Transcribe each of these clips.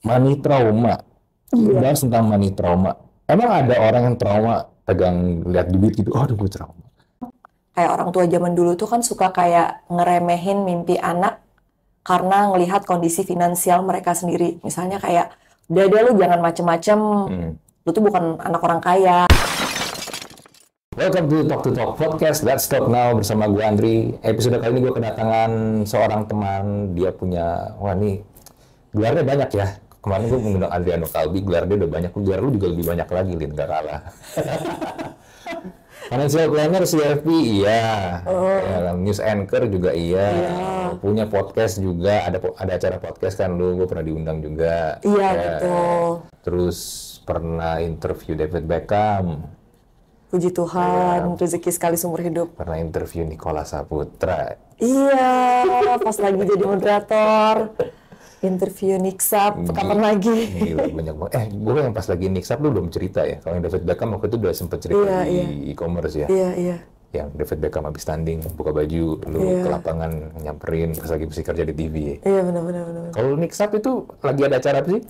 Money trauma. Iya. Bahas tentang money trauma. Emang ada orang yang trauma pegang lihat duit gitu, oh aduh gue trauma. Kayak orang tua zaman dulu tuh kan suka kayak ngeremehin mimpi anak karena ngelihat kondisi finansial mereka sendiri. Misalnya kayak, udah deh lu jangan macem-macem, lu tuh bukan anak orang kaya. Welcome to Talk Podcast, Let's Talk Now bersama gue Andri. Episode kali ini gue kedatangan seorang teman, dia punya, wah nih, gelarnya banyak ya. Kemarin gue mengundang Adriano Kalbi, gelar dia udah banyak, gelar lu juga lebih banyak lagi, Lin, gak kalah. Financial planner CFP, iya. Ya, news anchor juga iya. Punya podcast juga, ada acara podcast kan lu, gue pernah diundang juga. Iya, Ya. betul. Terus pernah interview David Beckham, Puji Tuhan, rezeki sekali seumur hidup. pernah interview Nicola Saputra. Iya, pas lagi jadi moderator. Interview Niksap, kapan lagi? Gila, banyak banget. Gue yang pas lagi Nick Sap lu belum cerita ya. Kalau yang David Beckham waktu itu udah sempet cerita Iya, di iya. e-commerce ya. Iya, iya. Yang David Beckham habis tanding, buka baju, lu Iya. ke lapangan nyamperin pas lagi mesti kerja di TV. Iya, benar-benar. Kalau Nick Sap itu lagi ada acara apa sih?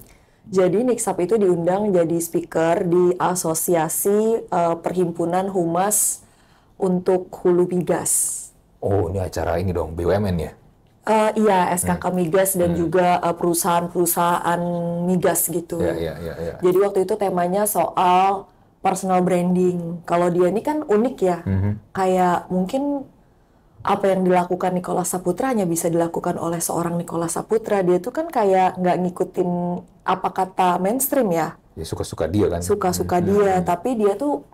Jadi Niksap itu diundang jadi speaker di Asosiasi Perhimpunan Humas untuk Hulu Migas. Oh, ini acara ini dong, BUMN ya? Iya, SKK Migas dan juga perusahaan-perusahaan migas gitu. Iya. Jadi waktu itu temanya soal personal branding. Kalau dia ini kan unik ya, kayak mungkin apa yang dilakukan Nicola Saputra hanya bisa dilakukan oleh seorang Nicola Saputra. Dia tuh kan kayak nggak ngikutin apa kata mainstream ya, Ya suka-suka dia kan? suka-suka dia. Tapi dia tuh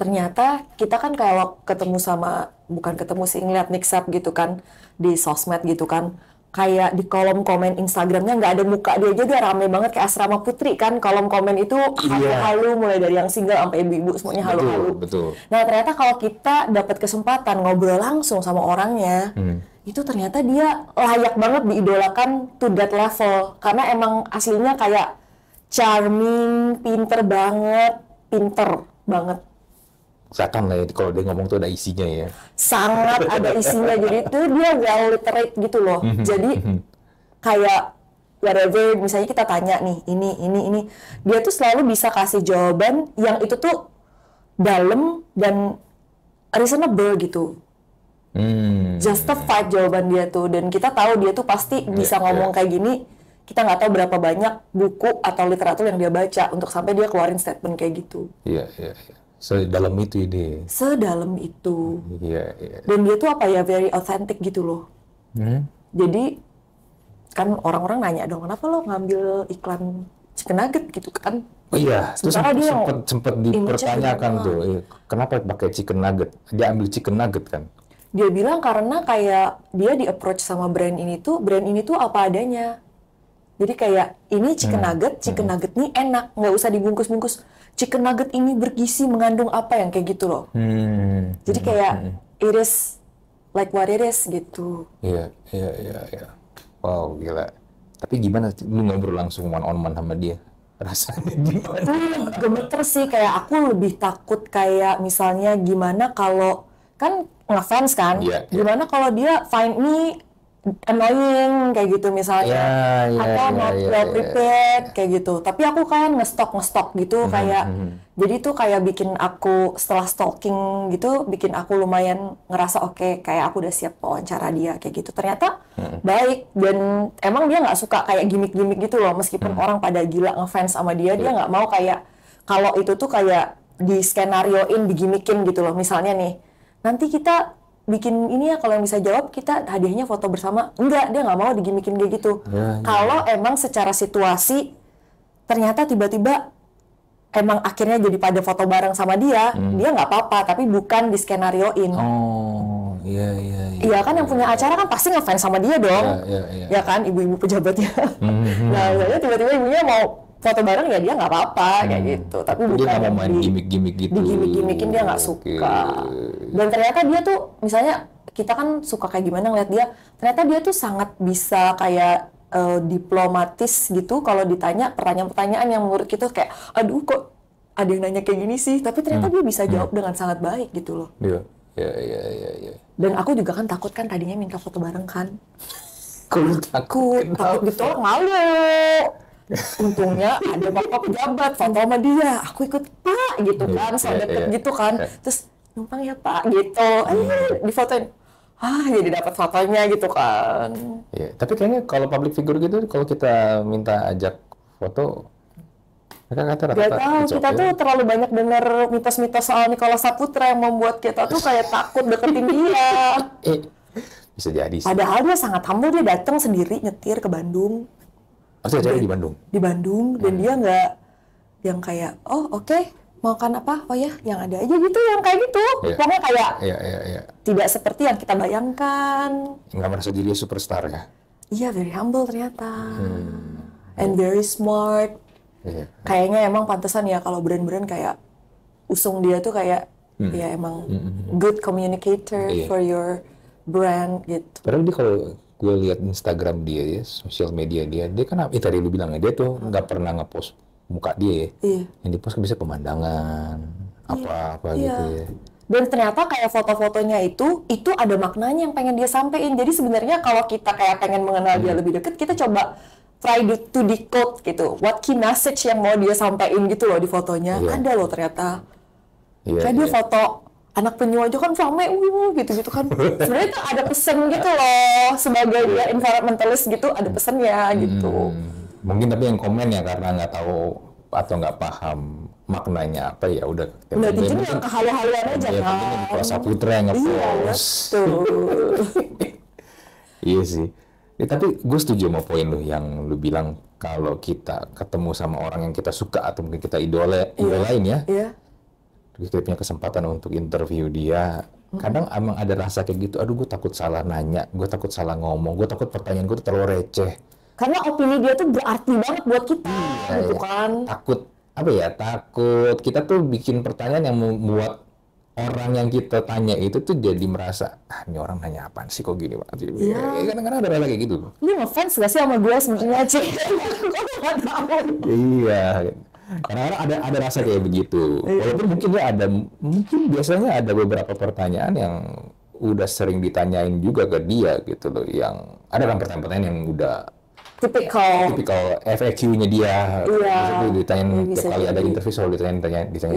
ternyata kita kan kayak ketemu sama, bukan ketemu sih, ngeliat Niksap gitu kan di sosmed gitu kan, kayak di kolom komen Instagramnya nggak ada muka dia aja udah rame banget kayak asrama putri kan, kolom komen itu halu-halu mulai dari yang single sampai ibu-ibu semuanya halu-halu. Betul. Nah ternyata kalau kita dapat kesempatan ngobrol langsung sama orangnya, itu ternyata dia layak banget diidolakan to that level, karena emang aslinya kayak charming, pinter banget. Seakan lah ya, kalau dia ngomong tuh ada isinya ya. Sangat ada isinya, jadi itu dia well literate gitu loh. Jadi kayak whatever, misalnya kita tanya nih ini, dia tuh selalu bisa kasih jawaban yang itu tuh dalam dan reasonable gitu, justified jawaban dia tuh, dan kita tahu dia tuh pasti bisa ngomong kayak gini. Kita nggak tahu berapa banyak buku atau literatur yang dia baca untuk sampai dia keluarin statement kayak gitu. Iya. Sedalam itu ide. Sedalam itu. Iya. Dan dia tuh apa ya, very authentic gitu loh. Jadi kan orang-orang nanya dong, kenapa lo ngambil iklan chicken nugget gitu kan? Oh iya, terus Sementara dia sempet dipertanyakan tuh, kenapa pakai chicken nugget? Dia ambil chicken nugget kan? Dia bilang karena kayak dia di approach sama brand ini tuh apa adanya. Jadi kayak ini chicken nugget nih enak, nggak usah dibungkus-bungkus. Chicken nugget ini bergizi, mengandung apa yang kayak gitu loh. Jadi kayak it is like what it is gitu. Iya. Wow, gila. Tapi gimana lu ngobrol langsung one on one sama dia? Rasanya gimana? Gemeter sih, kayak aku lebih takut kayak misalnya gimana kalau kan ngefans kan, Iya. gimana kalau dia find me annoying kayak gitu misalnya, atau not well prepared kayak gitu. Tapi aku kan ngestok gitu kayak, jadi itu kayak bikin aku setelah stalking gitu, bikin aku lumayan ngerasa oke, kayak aku udah siap wawancara dia kayak gitu. Ternyata baik, dan emang dia nggak suka kayak gimmick-gimmick gitu loh, meskipun orang pada gila ngefans sama dia, dia nggak mau kayak kalau itu tuh kayak di skenarioin, digimikin gitu loh. Misalnya nih, nanti kita bikin ini ya, kalau yang bisa jawab kita hadiahnya foto bersama. Enggak, dia nggak mau digimikin kayak gitu. Kalau emang secara situasi ternyata tiba-tiba emang akhirnya jadi pada foto bareng sama dia, dia nggak apa-apa, tapi bukan di skenarioin. Oh, iya. Iya kan, yang punya acara kan pasti ngefans sama dia dong. Iya. Ya kan, ibu-ibu pejabatnya. Nah, misalnya tiba-tiba ibunya mau foto bareng, ya dia nggak apa-apa kayak gitu. Tapi Dia bukan nggak mau yang main gimmick-gimmick gitu. digimik-gimikin, dia nggak suka. Dan ternyata dia tuh, misalnya kita kan suka kayak gimana ngeliat dia, ternyata dia tuh sangat bisa kayak diplomatis gitu kalau ditanya pertanyaan-pertanyaan yang menurut kita kayak, aduh kok ada yang nanya kayak gini sih, tapi ternyata dia bisa jawab dengan sangat baik gitu loh. Iya. Dan aku juga kan takut kan tadinya minta foto bareng kan. Kok lu takut? Takut ditolak, malu. Untungnya ada bapak pejabat foto sama dia, aku ikut Pak gitu kan, so deket gitu kan, terus numpang ya Pak gitu, difotoin, jadi dapat fotonya gitu kan. Iya, tapi kayaknya kalau public figure gitu, kalau kita minta ajak foto, mereka kata Gak rata-rata tahu, kita tuh terlalu banyak dengar mitos-mitos soal Nicholas Saputra yang membuat kita tuh kayak takut deketin dia. Bisa jadi sih. Padahal dia sangat humble, dia datang sendiri nyetir ke Bandung. Maksudnya jadi di Bandung? Di Bandung, dan dia nggak yang kayak, oke, makan apa? Oh ya, yang ada aja gitu, yang kayak gitu. Pokoknya kayak tidak seperti yang kita bayangkan. Nggak merasa diri superstar ya? Iya, very humble ternyata. And very smart. Kayaknya emang pantesan ya kalau brand-brand kayak usung dia tuh kayak, ya emang good communicator for your brand gitu. Padahal dia kalau gue lihat Instagram dia ya, sosial media dia kan tadi lu bilang ya, dia tuh nggak pernah ngepost muka dia ya. Yang dipost kan bisa pemandangan, apa-apa gitu ya. Dan ternyata kayak foto-fotonya itu ada maknanya yang pengen dia sampein. Jadi sebenarnya kalau kita kayak pengen mengenal dia lebih dekat, kita coba try to decode gitu. What key message yang mau dia sampein gitu loh di fotonya. Ada loh ternyata. Kayak dia foto anak penyu aja kan rame, gitu-gitu kan. Sebenarnya itu ada pesan gitu loh. Sebagai dia environmentalist gitu, ada pesannya gitu. Mungkin tapi yang komen ya karena nggak tahu atau nggak paham maknanya apa, ya udah. Nggak itu yang kehalu-haluan aja kan. Nicholas Saputra yang ngepost. Iya sih. Ya, tapi gue setuju sama poin lu yang lu bilang kalau kita ketemu sama orang yang kita suka atau mungkin kita idolain ya. Kita punya kesempatan untuk interview dia. Kadang emang ada rasa kayak gitu, aduh gue takut salah nanya, gue takut salah ngomong, gue takut pertanyaan gue tuh terlalu receh. Karena opini dia tuh berarti banget buat kita, gitu kan. Takut kita tuh bikin pertanyaan yang membuat orang yang kita tanya itu tuh jadi merasa, ini orang nanya apaan sih kok gini banget. Kadang-kadang ada rasa kayak gitu. Lu ngefans gak sih sama gue sebenarnya, Cik? Gue gak tahu. Iya. Karena ada rasa kayak begitu. Walaupun mungkin biasanya ada beberapa pertanyaan yang udah sering ditanyain juga ke dia gitu loh, yang ada kan pertanyaan-pertanyaan yang udah tipikal FAQ-nya dia. Itu ditanyain tiap kali ada interview selalu ditanyain gitu.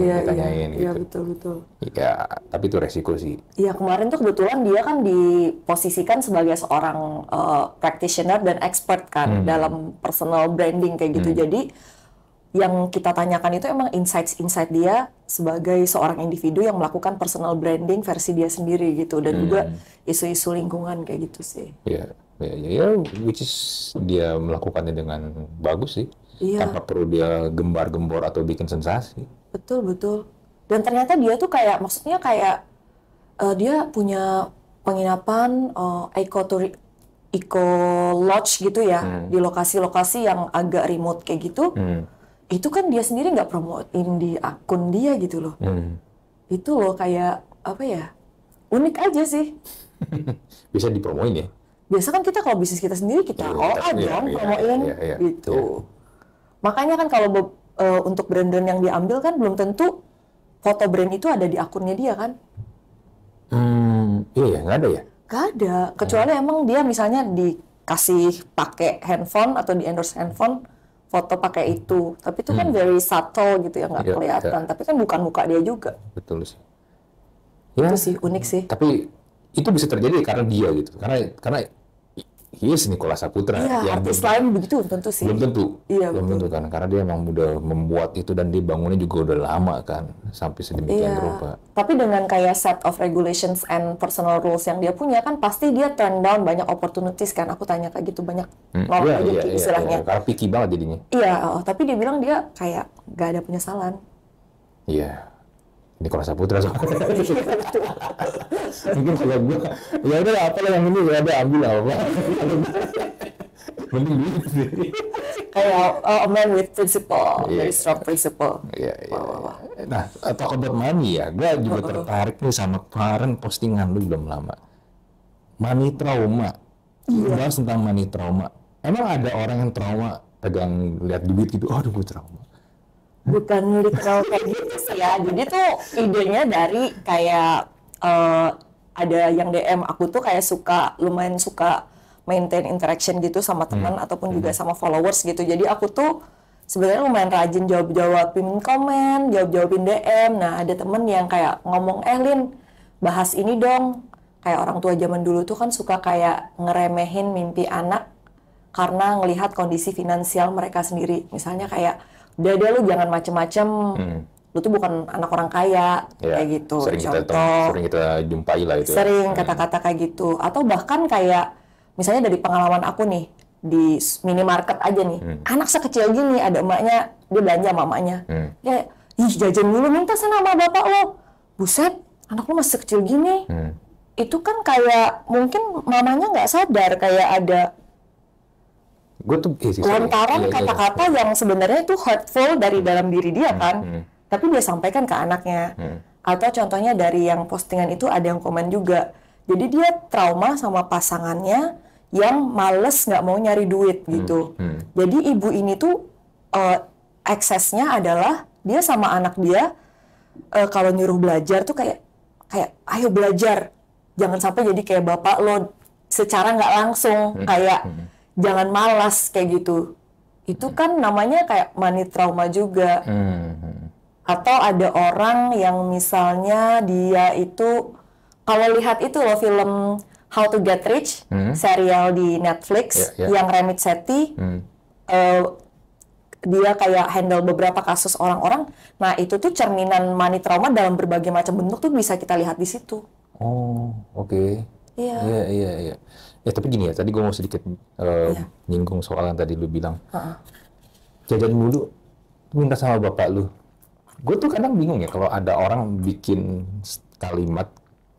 Iya, betul. Iya, tapi itu resiko sih. Iya, kemarin tuh kebetulan dia kan diposisikan sebagai seorang practitioner dan expert kan dalam personal branding kayak gitu. Jadi yang kita tanyakan itu emang insight dia sebagai seorang individu yang melakukan personal branding versi dia sendiri gitu, dan juga isu-isu lingkungan kayak gitu sih. Iya, which is dia melakukannya dengan bagus sih, tanpa perlu dia gembar-gembor atau bikin sensasi. Betul. Dan ternyata dia tuh kayak, maksudnya kayak dia punya penginapan eco lodge gitu ya, di lokasi-lokasi yang agak remote kayak gitu. Itu kan dia sendiri nggak promoin di akun dia gitu loh. Itu loh kayak apa ya, unik aja sih. Bisa dipromoin ya? Biasa kan kita kalau bisnis kita sendiri kita promoin gitu. Makanya kan kalau untuk brand-brand yang diambil kan belum tentu foto brand itu ada di akunnya dia kan? Iya, nggak ada ya? Nggak ada, kecuali emang dia misalnya dikasih pakai handphone atau di endorse handphone, foto pakai itu, tapi itu kan very subtle gitu ya, nggak kelihatan. Tapi kan bukan muka dia juga. Betul sih. Itu sih unik sih. Tapi itu bisa terjadi karena dia gitu, karena Nicholas Saputra. Iya, artis lain begitu tentu sih. Belum tentu. Iya, belum tentu kan, karena dia emang udah membuat itu dan dia bangunnya juga udah lama kan, sampai sedemikian rupa. Tapi dengan kayak set of regulations and personal rules yang dia punya kan, pasti dia turn down banyak opportunities kan. Aku tanya kayak gitu, banyak nolak aja istilahnya. Karena picky banget jadinya. Iya, tapi dia bilang dia kayak gak ada penyesalan. Iya. Nicholas Saputra soalnya. Mungkin kalau gue, ya udah apalah yang ini ya udah ambil apa. Mending duit sih. Kayak a man with principle, very strong principle. Iya. Nah, talk about money ya, gue juga tertarik nih sama kemarin postingan lu belum lama. Money trauma. Bahas tentang money trauma. Emang ada orang yang trauma pegang lihat duit gitu, aduh gue trauma. Bukan literal kayak gitu sih ya. Jadi tuh idenya dari kayak ada yang DM aku tuh kayak lumayan suka maintain interaction gitu sama teman ataupun juga sama followers gitu. Jadi aku tuh sebenarnya lumayan rajin jawabin komen, jawabin DM. Nah, ada temen yang kayak ngomong, Lin, bahas ini dong. Kayak orang tua zaman dulu tuh kan suka kayak ngeremehin mimpi anak karena ngelihat kondisi finansial mereka sendiri. Misalnya kayak, udah deh lu jangan macem-macem, lu tuh bukan anak orang kaya, kayak gitu. Sering kita jumpai lah itu. Sering kata-kata kayak gitu. Atau bahkan kayak, misalnya dari pengalaman aku nih, di minimarket aja nih, anak sekecil gini, ada emaknya, dia belanja sama emaknya. Ya, jajan dulu, minta sana sama bapak lo. Buset, anak lo masih kecil gini. Itu kan kayak, mungkin mamanya nggak sadar kayak ada lontaran kata-kata yang sebenarnya itu hurtful dari dalam diri dia kan. Tapi dia sampaikan ke anaknya. Atau contohnya dari yang postingan itu ada yang komen juga. Jadi dia trauma sama pasangannya yang males nggak mau nyari duit gitu. Jadi ibu ini tuh eksesnya adalah dia sama anak dia kalau nyuruh belajar tuh kayak ayo belajar. Jangan sampai jadi kayak bapak lo secara nggak langsung kayak jangan malas kayak gitu. Itu kan namanya kayak money trauma juga. Atau ada orang yang misalnya dia itu, kalau lihat itu loh film How to Get Rich, serial di Netflix, yang Ramit Sethi, dia kayak handle beberapa kasus orang-orang. Nah itu tuh cerminan money trauma dalam berbagai macam bentuk tuh bisa kita lihat di situ. Oh, oke. Iya. Ya tapi gini ya, tadi gue mau sedikit nyinggung soal yang tadi lu bilang. Jajan mulu, minta sama bapak lu. Gue tuh kadang bingung ya kalau ada orang bikin kalimat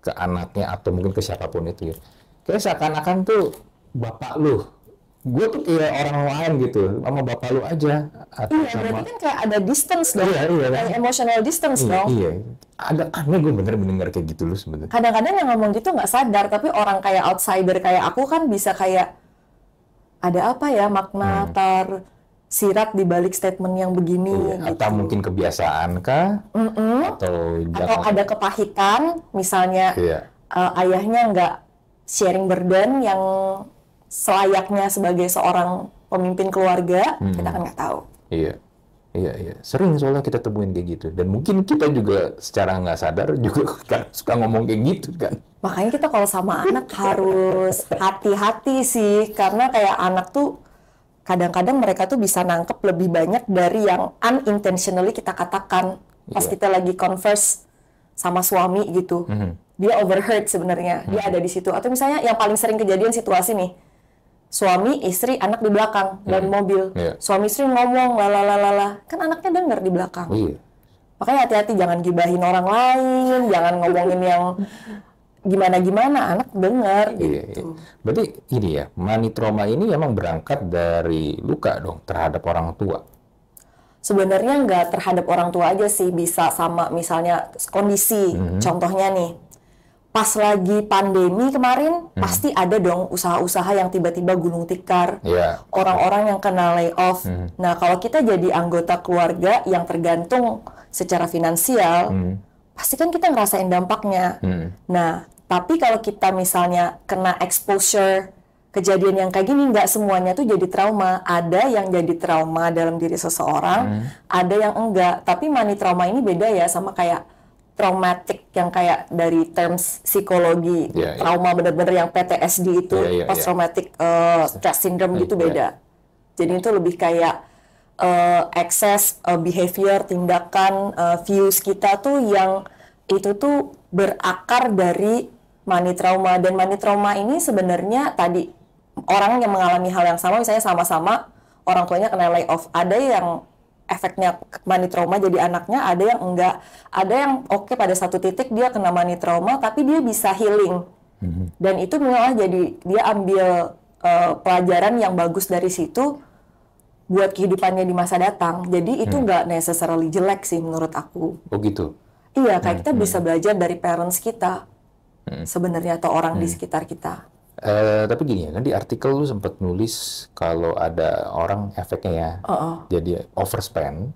ke anaknya atau mungkin ke siapapun itu ya. Kayak seakan-akan tuh bapak lu. Gue tuh kayak orang lain gitu, sama bapak lu aja. Atau berarti kan kayak ada distance dong. Kan? Emotional distance dong. Iya. Ada aneh gue bener mendengar kayak gitu lu sebenarnya. Kadang-kadang yang ngomong gitu nggak sadar, tapi orang kayak outsider kayak aku kan bisa kayak, ada apa ya makna tersirat di balik statement yang begini. Gitu. Atau mungkin kebiasaan kah? Atau ada kepahitan, misalnya ayahnya nggak sharing burden yang selayaknya sebagai seorang pemimpin keluarga, kita kan nggak tahu. Iya. Sering soalnya kita temuin kayak gitu. Dan mungkin kita juga secara nggak sadar juga suka ngomong kayak gitu kan. Makanya kita kalau sama anak harus hati-hati sih, karena kayak anak tuh kadang-kadang mereka tuh bisa nangkep lebih banyak dari yang unintentionally kita katakan pas kita lagi converse sama suami gitu. Dia overheard sebenarnya, dia ada di situ. Atau misalnya yang paling sering kejadian situasi nih, suami, istri, anak di belakang dalam mobil. Suami istri ngomong lalalala, kan anaknya denger di belakang. Makanya hati-hati, jangan gibahin orang lain, jangan ngomongin yang gimana-gimana, anak denger gitu. Berarti ini ya, money trauma ini memang berangkat dari luka dong terhadap orang tua. Sebenarnya nggak terhadap orang tua aja sih, bisa sama misalnya kondisi. Contohnya nih, pas lagi pandemi kemarin, pasti ada dong usaha-usaha yang tiba-tiba gulung tikar, orang-orang yang kena layoff. Nah, kalau kita jadi anggota keluarga yang tergantung secara finansial, pasti kan kita ngerasain dampaknya. Nah, tapi kalau kita misalnya kena exposure kejadian yang kayak gini, nggak semuanya tuh jadi trauma. Ada yang jadi trauma dalam diri seseorang, ada yang enggak. Tapi money trauma ini beda ya sama kayak traumatic yang kayak dari terms psikologi, trauma benar-benar yang PTSD itu, post traumatic stress syndrome gitu beda. Jadi itu lebih kayak excess behavior, tindakan, views kita tuh yang itu tuh berakar dari money trauma. Dan money trauma ini sebenarnya tadi orang yang mengalami hal yang sama, misalnya sama-sama orang tuanya kena layoff, ada yang efeknya money trauma jadi anaknya, ada yang enggak. Ada yang pada satu titik dia kena money trauma tapi dia bisa healing. Dan itu malah jadi dia ambil pelajaran yang bagus dari situ buat kehidupannya di masa datang. Jadi itu nggak necessarily jelek sih menurut aku. Oh gitu? Iya, kayak kita bisa belajar dari parents kita sebenarnya, atau orang di sekitar kita. Tapi gini ya, kan di artikel lu sempat nulis kalau ada orang efeknya ya, jadi overspend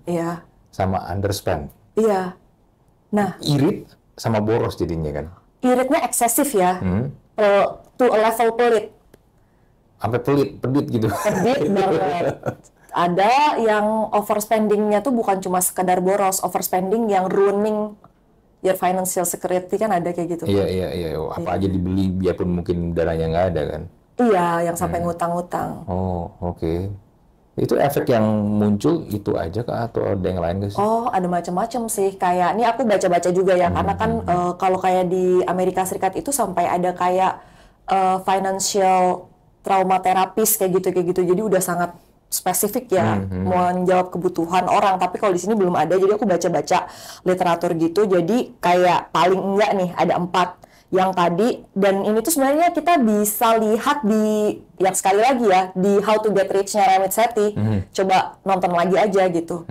sama underspend. Iya. Nah, irit sama boros jadinya kan? Iritnya eksesif ya, to a level pelit. sampai pedit gitu. Pedit banget. Ada yang overspendingnya tuh bukan cuma sekedar boros, overspending yang ruining your financial security, kan ada kayak gitu. Iya. Apa aja dibeli biarpun mungkin dananya nggak ada kan. Iya, yang sampai ngutang-ngutang. Oh, oke. Itu efek yang muncul itu aja kah atau ada yang lain nggak sih? Oh, ada macam-macam sih. Kayak ini aku baca-baca juga ya, karena kan kalau kayak di Amerika Serikat itu sampai ada kayak financial trauma terapis kayak gitu. Jadi udah sangat spesifik ya, menjawab kebutuhan orang. Tapi kalau di sini belum ada, jadi aku baca-baca literatur gitu. Jadi kayak paling enggak nih ada 4 yang tadi, dan ini tuh sebenarnya kita bisa lihat di yang sekali lagi ya di How to Get Rich-nya Ramit Sethi. Coba nonton lagi aja gitu.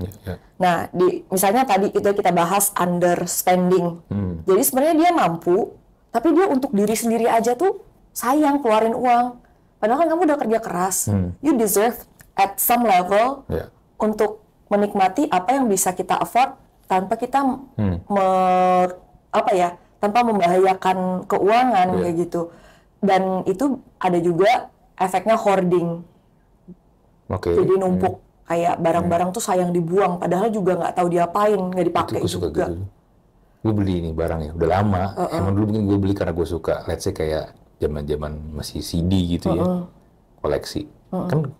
Nah, misalnya tadi itu kita bahas underspending. Jadi sebenarnya dia mampu, tapi dia untuk diri sendiri aja tuh sayang keluarin uang. Padahal kan kamu udah kerja keras. You deserve at some level untuk menikmati apa yang bisa kita afford tanpa kita tanpa membahayakan keuangan kayak gitu. Dan itu ada juga efeknya hoarding. Jadi numpuk kayak barang-barang tuh sayang dibuang, padahal juga nggak tahu diapain, nggak dipakai juga. gitu. Gue beli ini barang ya, udah lama. Emang dulu mungkin gue beli karena gue suka. Let's say kayak zaman-zaman masih CD gitu ya, koleksi. Kan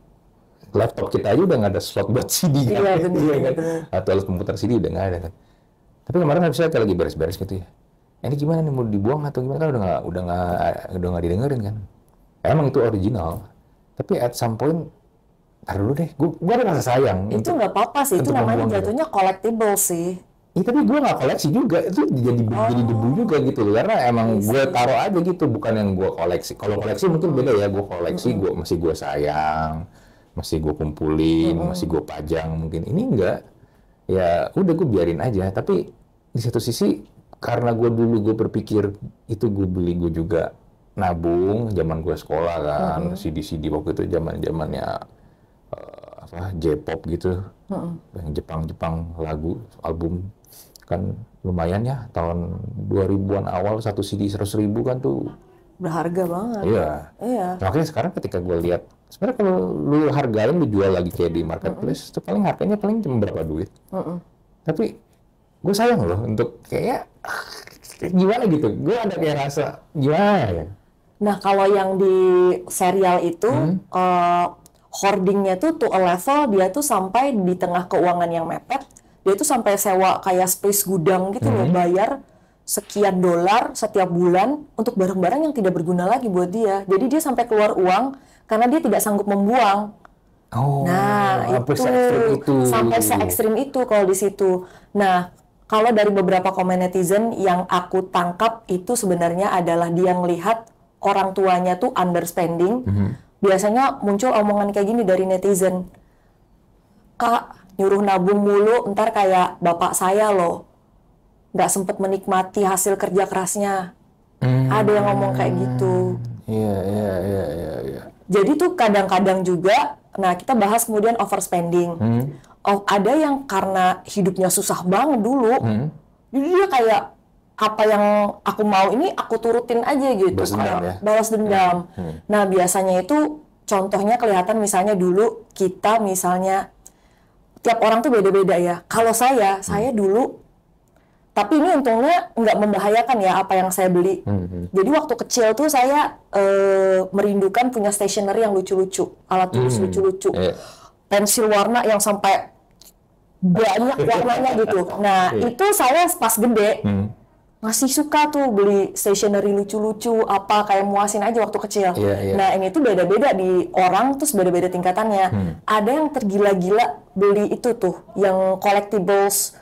laptop kita aja udah nggak ada slot buat CD kan? Iya, bener. Atau alat komputer CD udah nggak ada kan. Tapi kemarin saya lagi beres-beres gitu ya. Ini gimana nih, mau dibuang atau gimana, kan udah nggak didengerin kan. Emang itu original, tapi at some point tar dulu deh, gue ada rasa sayang. Itu nggak apa-apa sih, itu namanya jatuhnya collectible sih. Iya, tapi gue nggak koleksi juga, itu jadi debu juga gitu loh, karena emang gue taruh aja gitu, bukan yang gue koleksi. Kalau koleksi mungkin beda ya, gue koleksi, gue sayang, masih gue kumpulin, masih gue pajang mungkin. Ini enggak, ya udah gue biarin aja. Tapi di satu sisi karena gue dulu berpikir itu gue beli, gue juga nabung zaman gue sekolah kan, CD waktu itu zamannya J-pop gitu, yang Jepang lagu album kan lumayan ya, tahun 2000-an awal satu CD 100.000 kan tuh berharga banget. Iya. Makanya sekarang ketika gue lihat, sebenarnya kalau lu hargain, lu jual lagi kayak di marketplace, itu paling harganya cuma berapa duit. Tapi gue sayang loh untuk kayak gimana gitu. Gue ada kayak rasa gimana ya. Nah, kalau yang di serial itu hoardingnya tuh to a level dia tuh sampai di tengah keuangan yang mepet, dia tuh sampai sewa kayak space gudang gitu loh, bayar sekian $, setiap bulan untuk barang-barang yang tidak berguna lagi buat dia. Jadi dia sampai keluar uang karena dia tidak sanggup membuang. Nah, sampai se-ekstrim itu kalau di situ. Nah, kalau dari beberapa komen netizen yang aku tangkap itu sebenarnya adalah dia ngelihat orang tuanya tuh underspending. Biasanya muncul omongan kayak gini dari netizen. Kak, nyuruh nabung mulu, ntar kayak bapak saya loh. Nggak sempet menikmati hasil kerja kerasnya. Ada yang ngomong kayak gitu. Iya. Jadi tuh kadang-kadang juga, nah kita bahas kemudian overspending. Ada yang karena hidupnya susah banget dulu, jadi dia kayak apa yang aku mau ini aku turutin aja gitu, balas dendam. Nah biasanya itu contohnya kelihatan misalnya dulu kita misalnya tiap orang tuh beda-beda ya. Kalau saya dulu, tapi ini untungnya nggak membahayakan ya apa yang saya beli. Jadi waktu kecil tuh saya merindukan punya stationery yang lucu-lucu, alat tulis lucu-lucu, pensil warna yang sampai banyak warnanya gitu. Nah itu saya pas gede masih suka tuh beli stationery lucu-lucu, apa kayak muasin aja waktu kecil. Nah ini tuh beda-beda di orang, terus beda-beda tingkatannya. Ada yang tergila-gila beli itu tuh, yang collectibles,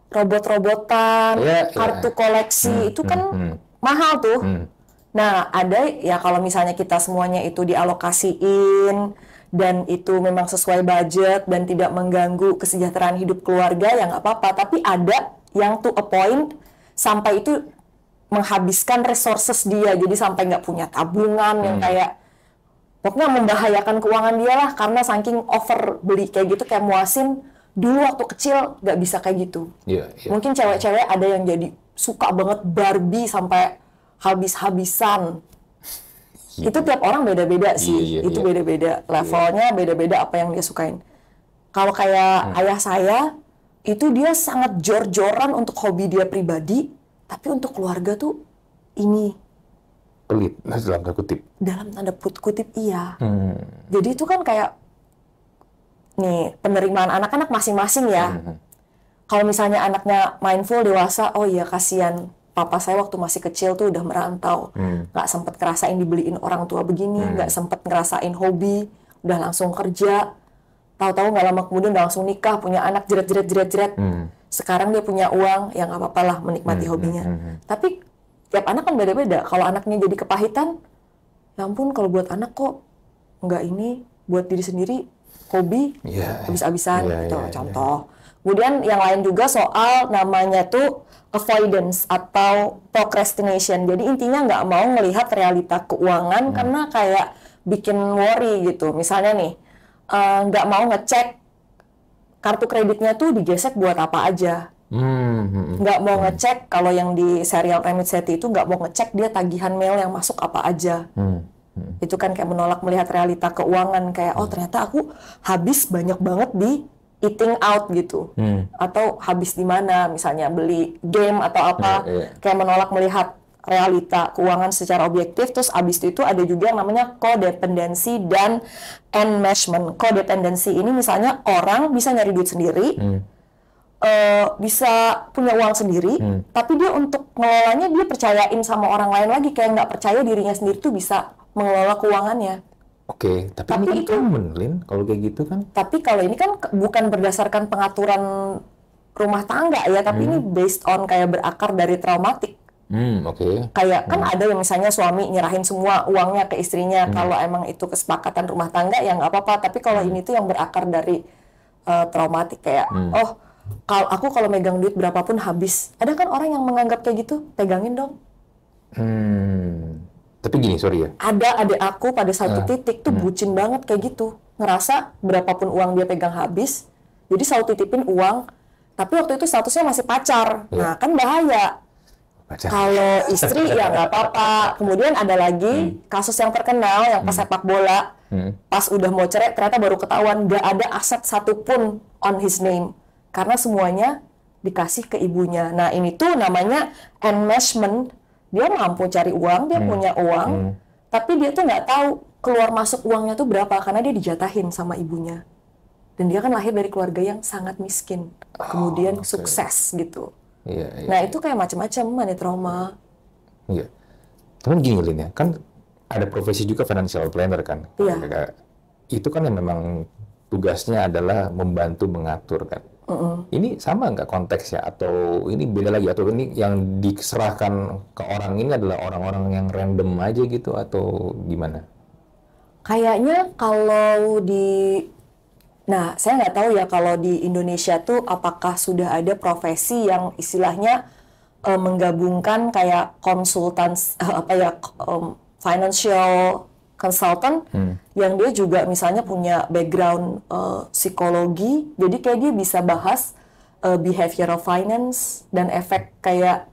robot-robotan, kartu koleksi, itu kan mahal tuh. Nah, ada ya kalau misalnya kita semuanya itu dialokasiin, dan itu memang sesuai budget dan tidak mengganggu kesejahteraan hidup keluarga, ya nggak apa-apa. Tapi ada yang to a point, sampai itu menghabiskan resources dia, jadi sampai nggak punya tabungan, yang kayak pokoknya membahayakan keuangan dia lah, karena saking over beli kayak gitu, kayak muasin. Dulu waktu kecil nggak bisa kayak gitu. Mungkin cewek-cewek ada yang jadi suka banget Barbie sampai habis-habisan. Itu tiap orang beda-beda sih. Itu beda-beda levelnya, beda-beda apa yang dia sukain. Kalau kayak ayah saya, itu dia sangat jor-joran untuk hobi dia pribadi, tapi untuk keluarga tuh ini pelit, dalam tanda kutip. Dalam tanda kutip iya. Jadi itu kan kayak nih penerimaan anak-anak masing-masing ya. Kalau misalnya anaknya mindful dewasa, oh iya kasihan papa saya waktu masih kecil tuh udah merantau, nggak sempet ngerasain dibeliin orang tua begini, nggak sempet ngerasain hobi, udah langsung kerja. Tahu-tahu nggak lama kemudian udah langsung nikah, punya anak jeret. Sekarang dia punya uang, ya nggak apa-apa lah menikmati hobinya. Tapi tiap anak kan beda-beda. Kalau anaknya jadi kepahitan, ya ampun kalau buat anak kok nggak ini, buat diri sendiri hobi habis-habisan gitu contoh. Kemudian yang lain juga soal namanya tuh avoidance atau procrastination. Jadi intinya nggak mau melihat realita keuangan karena kayak bikin worry gitu. Misalnya nih, nggak mau ngecek kartu kreditnya tuh digesek buat apa aja. Nggak mau ngecek kalau yang di serial Remit Sethi itu nggak mau ngecek dia tagihan mail yang masuk apa aja. Itu kan kayak menolak melihat realita keuangan. Kayak oh ternyata aku habis banyak banget di eating out gitu. Atau habis di mana misalnya beli game atau apa. Kayak menolak melihat realita keuangan secara objektif. Terus abis itu ada juga yang namanya codependency dan enmeshment. Codependency ini misalnya orang bisa nyari duit sendiri, bisa punya uang sendiri, tapi dia untuk ngelolanya dia percayain sama orang lain lagi, kayak nggak percaya dirinya sendiri tuh bisa mengelola keuangannya. Oke, tapi ini kan common, Lin, kalau kayak gitu kan. Tapi kalau ini kan bukan berdasarkan pengaturan rumah tangga ya, tapi ini based on kayak berakar dari traumatik. Kayak kan ada yang misalnya suami nyerahin semua uangnya ke istrinya, kalau emang itu kesepakatan rumah tangga ya nggak apa-apa. Tapi kalau ini tuh yang berakar dari traumatik kayak kalau megang duit berapapun habis. Ada kan orang yang menganggap kayak gitu, pegangin dong. Tapi gini, sorry ya. Ada adik aku pada satu titik tuh bucin banget kayak gitu, ngerasa berapapun uang dia pegang habis, jadi selalu titipin uang. Tapi waktu itu statusnya masih pacar, nah kan bahaya. Kalau istri ya nggak apa-apa. Kemudian ada lagi kasus yang terkenal yang pesepak bola, pas udah mau cerai ternyata baru ketahuan nggak ada aset satupun on his name karena semuanya dikasih ke ibunya. Nah ini tuh namanya enmeshment. Dia mampu cari uang, dia punya uang, tapi dia tuh nggak tahu keluar masuk uangnya tuh berapa karena dia dijatahin sama ibunya. Dan dia kan lahir dari keluarga yang sangat miskin, kemudian sukses gitu. Nah itu kayak macam-macam money trauma. Cuman gini Lin ya, kan ada profesi juga financial planner kan. Itu kan yang memang tugasnya adalah membantu mengatur kan. Ini sama nggak konteksnya atau ini beda lagi, atau ini yang diserahkan ke orang ini adalah orang-orang yang random aja gitu atau gimana? Kayaknya kalau nah saya nggak tahu ya kalau di Indonesia tuh apakah sudah ada profesi yang istilahnya menggabungkan kayak konsultan financial consultant yang dia juga misalnya punya background psikologi, jadi kayak dia bisa bahas behavioral finance dan efek kayak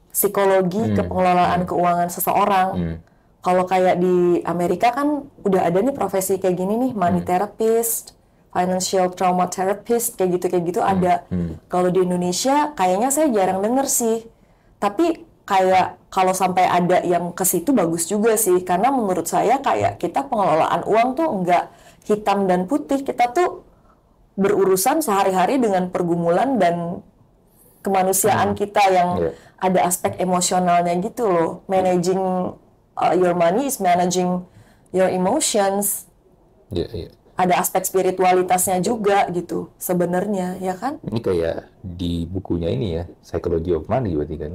psikologi ke pengelolaan keuangan seseorang. Kalau kayak di Amerika kan udah ada nih profesi kayak gini nih, money therapist, financial trauma therapist, kayak gitu ada. Kalau di Indonesia kayaknya saya jarang denger sih, tapi kayak kalau sampai ada yang ke situ bagus juga sih, karena menurut saya kayak kita pengelolaan uang tuh nggak hitam dan putih, kita tuh berurusan sehari-hari dengan pergumulan dan kemanusiaan kita yang ada aspek emosionalnya gitu loh. Managing your money is managing your emotions. Ada aspek spiritualitasnya juga gitu sebenarnya, ya kan? Ini kayak di bukunya ini ya, Psychology of Money berarti kan?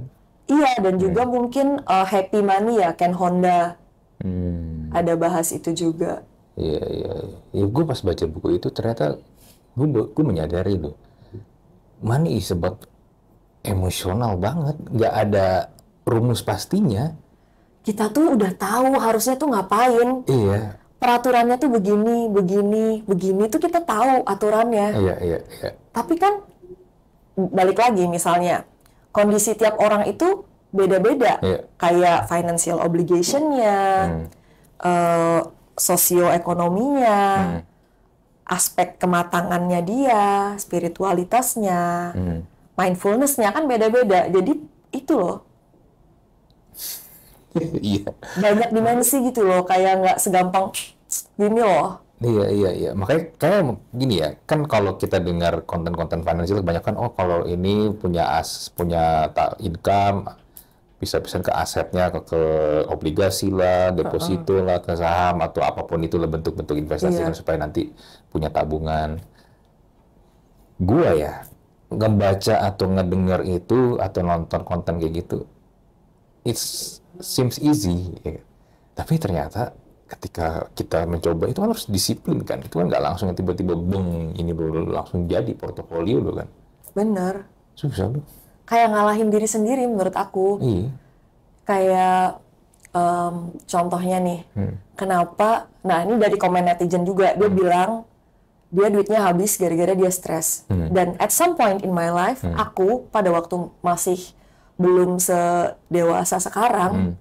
Iya, dan juga mungkin Happy Money ya, Ken Honda. Ada bahas itu juga. Iya. Gue pas baca buku itu ternyata gue menyadari loh, money is about emosional banget. Nggak ada rumus pastinya. Kita tuh udah tahu harusnya tuh ngapain. Iya. Peraturannya tuh begini tuh kita tahu aturannya. Iya. Tapi kan balik lagi misalnya, kondisi tiap orang itu beda-beda, kayak financial obligation-nya, sosioekonominya, aspek kematangannya dia, spiritualitasnya, mindfulness-nya kan beda-beda. Jadi itu loh. Iya. Banyak dimensi gitu loh, kayak nggak segampang gini loh. Iya. Makanya kayak gini ya, kan kalau kita dengar konten-konten financial kebanyakan, oh kalau ini punya income, bisa-bisa ke asetnya, ke obligasi lah, deposito lah, ke saham, atau apapun itu lah bentuk-bentuk investasi kan, supaya nanti punya tabungan. Gua ya, ngebaca atau ngedengar itu, atau nonton konten kayak gitu, it seems easy, ya. Tapi ternyata ketika kita mencoba itu kan harus disiplin kan, itu kan nggak langsung tiba-tiba beng ini baru langsung jadi portofolio lo kan. Bener. Susah lo. Kayak ngalahin diri sendiri menurut aku. Iya. Kayak contohnya nih, kenapa? Nah ini dari komen netizen juga, dia bilang dia duitnya habis gara-gara dia stres. Dan at some point in my life, aku pada waktu masih belum sedewasa sekarang,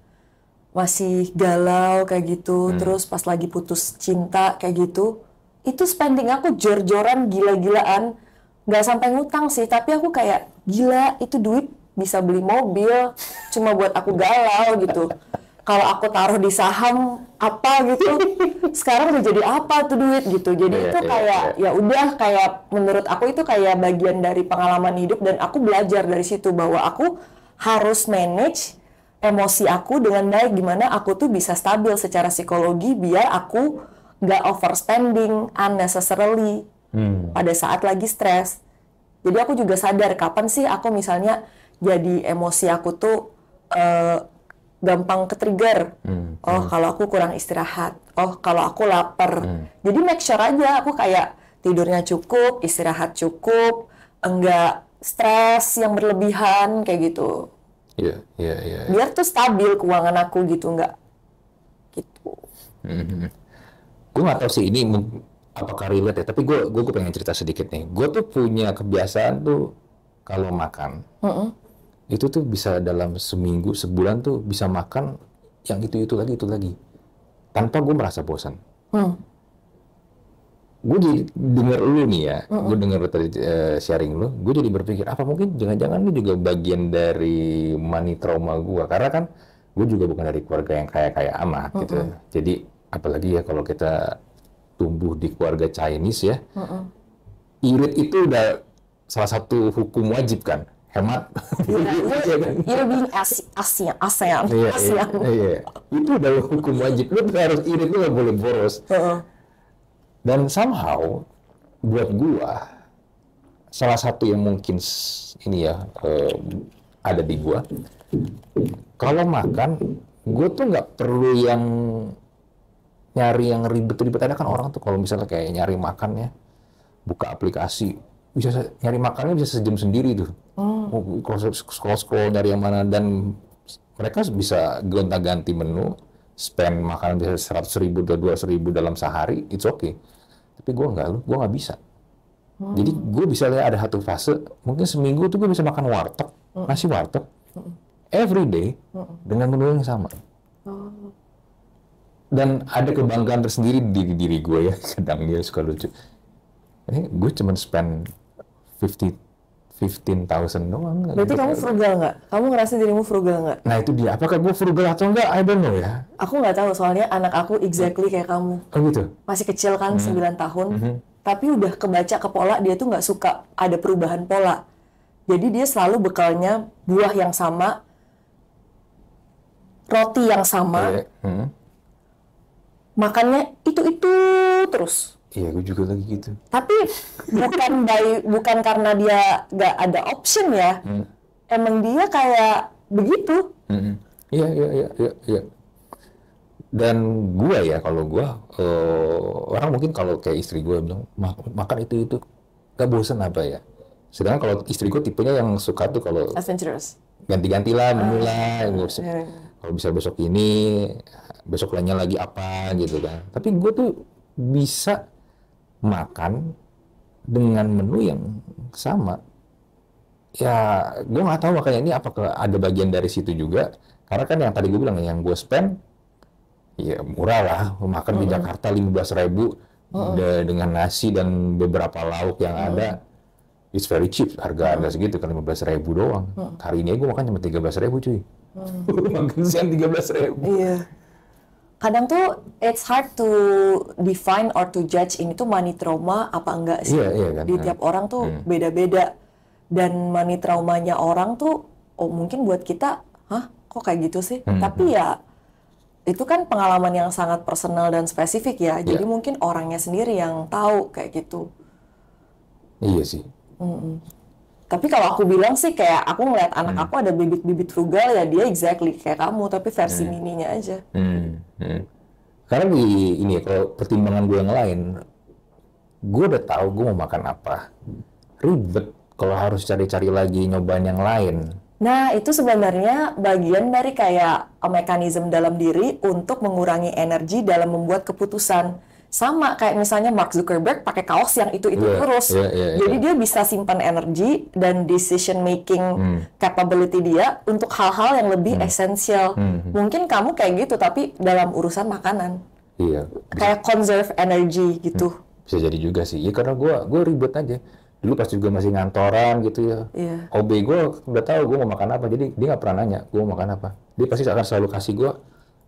masih galau kayak gitu, terus pas lagi putus cinta kayak gitu, itu spending aku jor-joran gila-gilaan, nggak sampai ngutang sih, tapi aku kayak gila itu duit bisa beli mobil, cuma buat aku galau gitu. Kalau aku taruh di saham apa gitu, sekarang udah jadi apa tuh duit gitu. Jadi itu kayak ya udah, kayak menurut aku itu kayak bagian dari pengalaman hidup, dan aku belajar dari situ bahwa aku harus manage emosi aku dengan baik, gimana aku tuh bisa stabil secara psikologi biar aku nggak overspending unnecessarily pada saat lagi stres. Jadi aku juga sadar kapan sih aku misalnya jadi emosi aku tuh gampang ke-trigger. Oh kalau aku kurang istirahat, oh kalau aku lapar. Jadi make sure aja aku kayak tidurnya cukup, istirahat cukup, enggak stres yang berlebihan kayak gitu. Iya. Biar tuh stabil keuangan aku gitu, nggak gitu. Gue nggak tahu sih ini apakah relate ya, tapi gue pengen cerita sedikit nih. Gue tuh punya kebiasaan tuh kalau makan, itu tuh bisa dalam seminggu, sebulan tuh bisa makan yang itu lagi, tanpa gue merasa bosan. Gue jadi denger lu nih ya, gue denger tadi sharing lu, gue jadi berpikir apa mungkin jangan-jangan lu juga bagian dari money trauma gue, karena kan gue juga bukan dari keluarga yang kaya-kaya amat gitu. Jadi apalagi ya kalau kita tumbuh di keluarga Chinese ya, irit itu udah salah satu hukum wajib kan, hemat. You're being ASEAN. Iya. Itu udah hukum wajib, lu harus irit, lu nggak boleh boros. Dan somehow buat gua salah satu yang mungkin ini ya ada di gua, kalau makan gua tuh nggak perlu yang nyari yang ribet-ribet. Ada kan orang tuh kalau misalnya kayak nyari makan ya, buka aplikasi bisa nyari makannya bisa sejam sendiri tuh. Scroll nyari yang mana, dan mereka bisa gonta-ganti menu, spend makan bisa 100.000 atau 200.000 dalam sehari, it's okay. Tapi gue nggak bisa. Jadi gue bisa lihat ada satu fase, mungkin seminggu tuh gue bisa makan warteg, nasi warteg, every day, dengan menu yang sama. Dan ada kebanggaan tersendiri di diri gue ya, kadang dia suka lucu. Ini gue cuma spend 15,000 doang. Berarti kamu frugal nggak? Kamu ngerasa dirimu frugal nggak? Nah itu dia, apakah gue frugal atau enggak, I don't know ya. Aku nggak tahu, soalnya anak aku exactly kayak kamu. Oh gitu? Masih kecil kan, 9 tahun. Tapi udah kebaca ke pola, dia tuh nggak suka ada perubahan pola. Jadi dia selalu bekalnya buah yang sama, roti yang sama, makannya itu terus. Iya, gue juga lagi gitu. Tapi bukan karena dia nggak ada option ya. Emang dia kayak begitu. Iya. Dan gue ya, kalau gue, orang mungkin kalau kayak istri gue bilang, makan itu gak bosan apa ya. Sedangkan kalau istri gue tipenya yang suka tuh kalau adventurous. Ganti-ganti lah menu lah. Kalau bisa besok ini, besok lainnya lagi apa gitu kan. Tapi gue tuh bisa makan dengan menu yang sama. Ya, gue nggak tahu makanya ini apakah ada bagian dari situ juga. Karena kan yang tadi gue bilang, yang gue spend, ya murah lah, makan di Jakarta 15.000 dengan nasi dan beberapa lauk yang ada, it's very cheap, harga segitu kan 15.000 doang. Hari ini gue makan cuma 13.000 cuy. Makan siang 13.000. Iya. Kadang tuh it's hard to define or to judge ini tuh money trauma apa enggak sih. Iya kan? Di tiap orang tuh beda-beda. Dan money traumanya orang tuh, mungkin buat kita, hah kok kayak gitu sih? Tapi ya itu kan pengalaman yang sangat personal dan spesifik ya. Jadi mungkin orangnya sendiri yang tahu kayak gitu. Iya sih. Tapi kalau aku bilang sih kayak aku ngeliat anak aku ada bibit-bibit frugal ya dia exactly kayak kamu tapi versi mininya aja. Karena ini kalau pertimbangan gue yang lain, gue udah tahu gue mau makan apa. Ribet kalau harus cari-cari lagi nyobain yang lain. Nah itu sebenarnya bagian dari kayak mekanisme dalam diri untuk mengurangi energi dalam membuat keputusan. Sama kayak misalnya Mark Zuckerberg pakai kaos yang itu terus. Jadi dia bisa simpan energi dan decision making capability dia untuk hal-hal yang lebih esensial. Mungkin kamu kayak gitu tapi dalam urusan makanan. Iya. Kayak conserve energy gitu. Bisa jadi juga sih. Ya karena gue ribet aja. Dulu pas juga masih ngantoran gitu ya. OB gue udah tahu gue mau makan apa. Jadi dia nggak pernah nanya gue mau makan apa. Dia pasti akan selalu kasih gue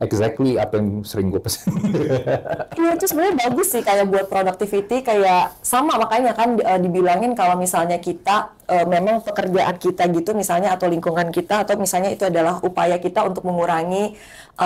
exactly apa yang sering gue pesen. Iya itu sebenarnya bagus sih kayak buat productivity kayak sama makanya kan dibilangin kalau misalnya kita memang pekerjaan kita gitu misalnya atau lingkungan kita atau misalnya itu adalah upaya kita untuk mengurangi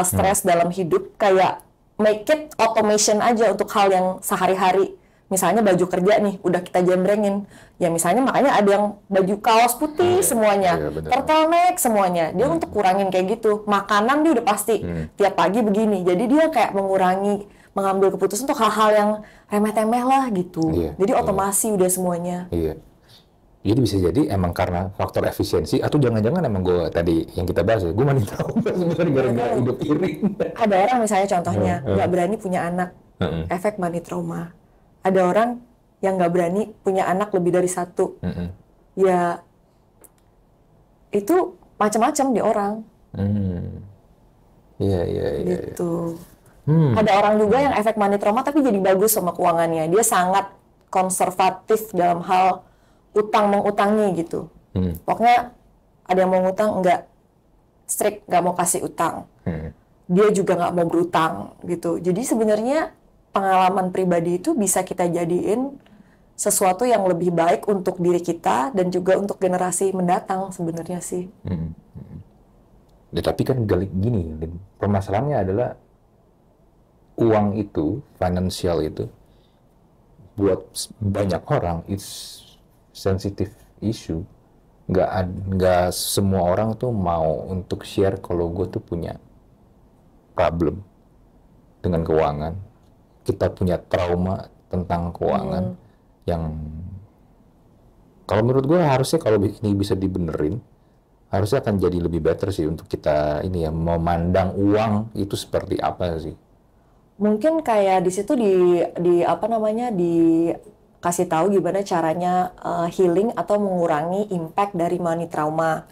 stres dalam hidup kayak make it automation aja untuk hal yang sehari-hari. Misalnya baju kerja nih, udah kita jembrengin. Ya misalnya makanya ada yang baju kaos putih semuanya, turtleneck semuanya. Dia untuk kurangin kayak gitu. Makanan dia udah pasti tiap pagi begini. Jadi dia kayak mengambil keputusan untuk hal-hal yang remeh-temeh lah gitu. Jadi otomasi udah semuanya. Jadi bisa jadi emang karena faktor efisiensi atau jangan-jangan emang gue tadi yang kita bahas ya, gue mandi trauma sebenarnya gara-gara hidup iring. Ada orang misalnya contohnya nggak berani punya anak, efek money trauma. Ada orang yang nggak berani punya anak lebih dari satu, ya itu macam-macam di orang. Iya. Gitu. Ada orang juga yang efek money trauma tapi jadi bagus sama keuangannya. Dia sangat konservatif dalam hal utang mengutangi gitu. Pokoknya ada yang mau ngutang nggak strict, nggak mau kasih utang. Dia juga nggak mau berutang gitu. Jadi sebenarnya pengalaman pribadi itu bisa kita jadiin sesuatu yang lebih baik untuk diri kita dan juga untuk generasi mendatang sebenarnya sih. Ya, tapi kan gini, permasalahannya adalah uang itu, financial itu, buat banyak orang it's sensitive issue. Nggak semua orang tuh mau untuk share kalau gue tuh punya problem dengan keuangan. Kita punya trauma tentang keuangan yang kalau menurut gue harusnya kalau ini bisa dibenerin harusnya akan jadi lebih better sih untuk kita ini ya memandang uang itu seperti apa sih. Mungkin kayak di situ dikasih tahu gimana caranya healing atau mengurangi impact dari money trauma.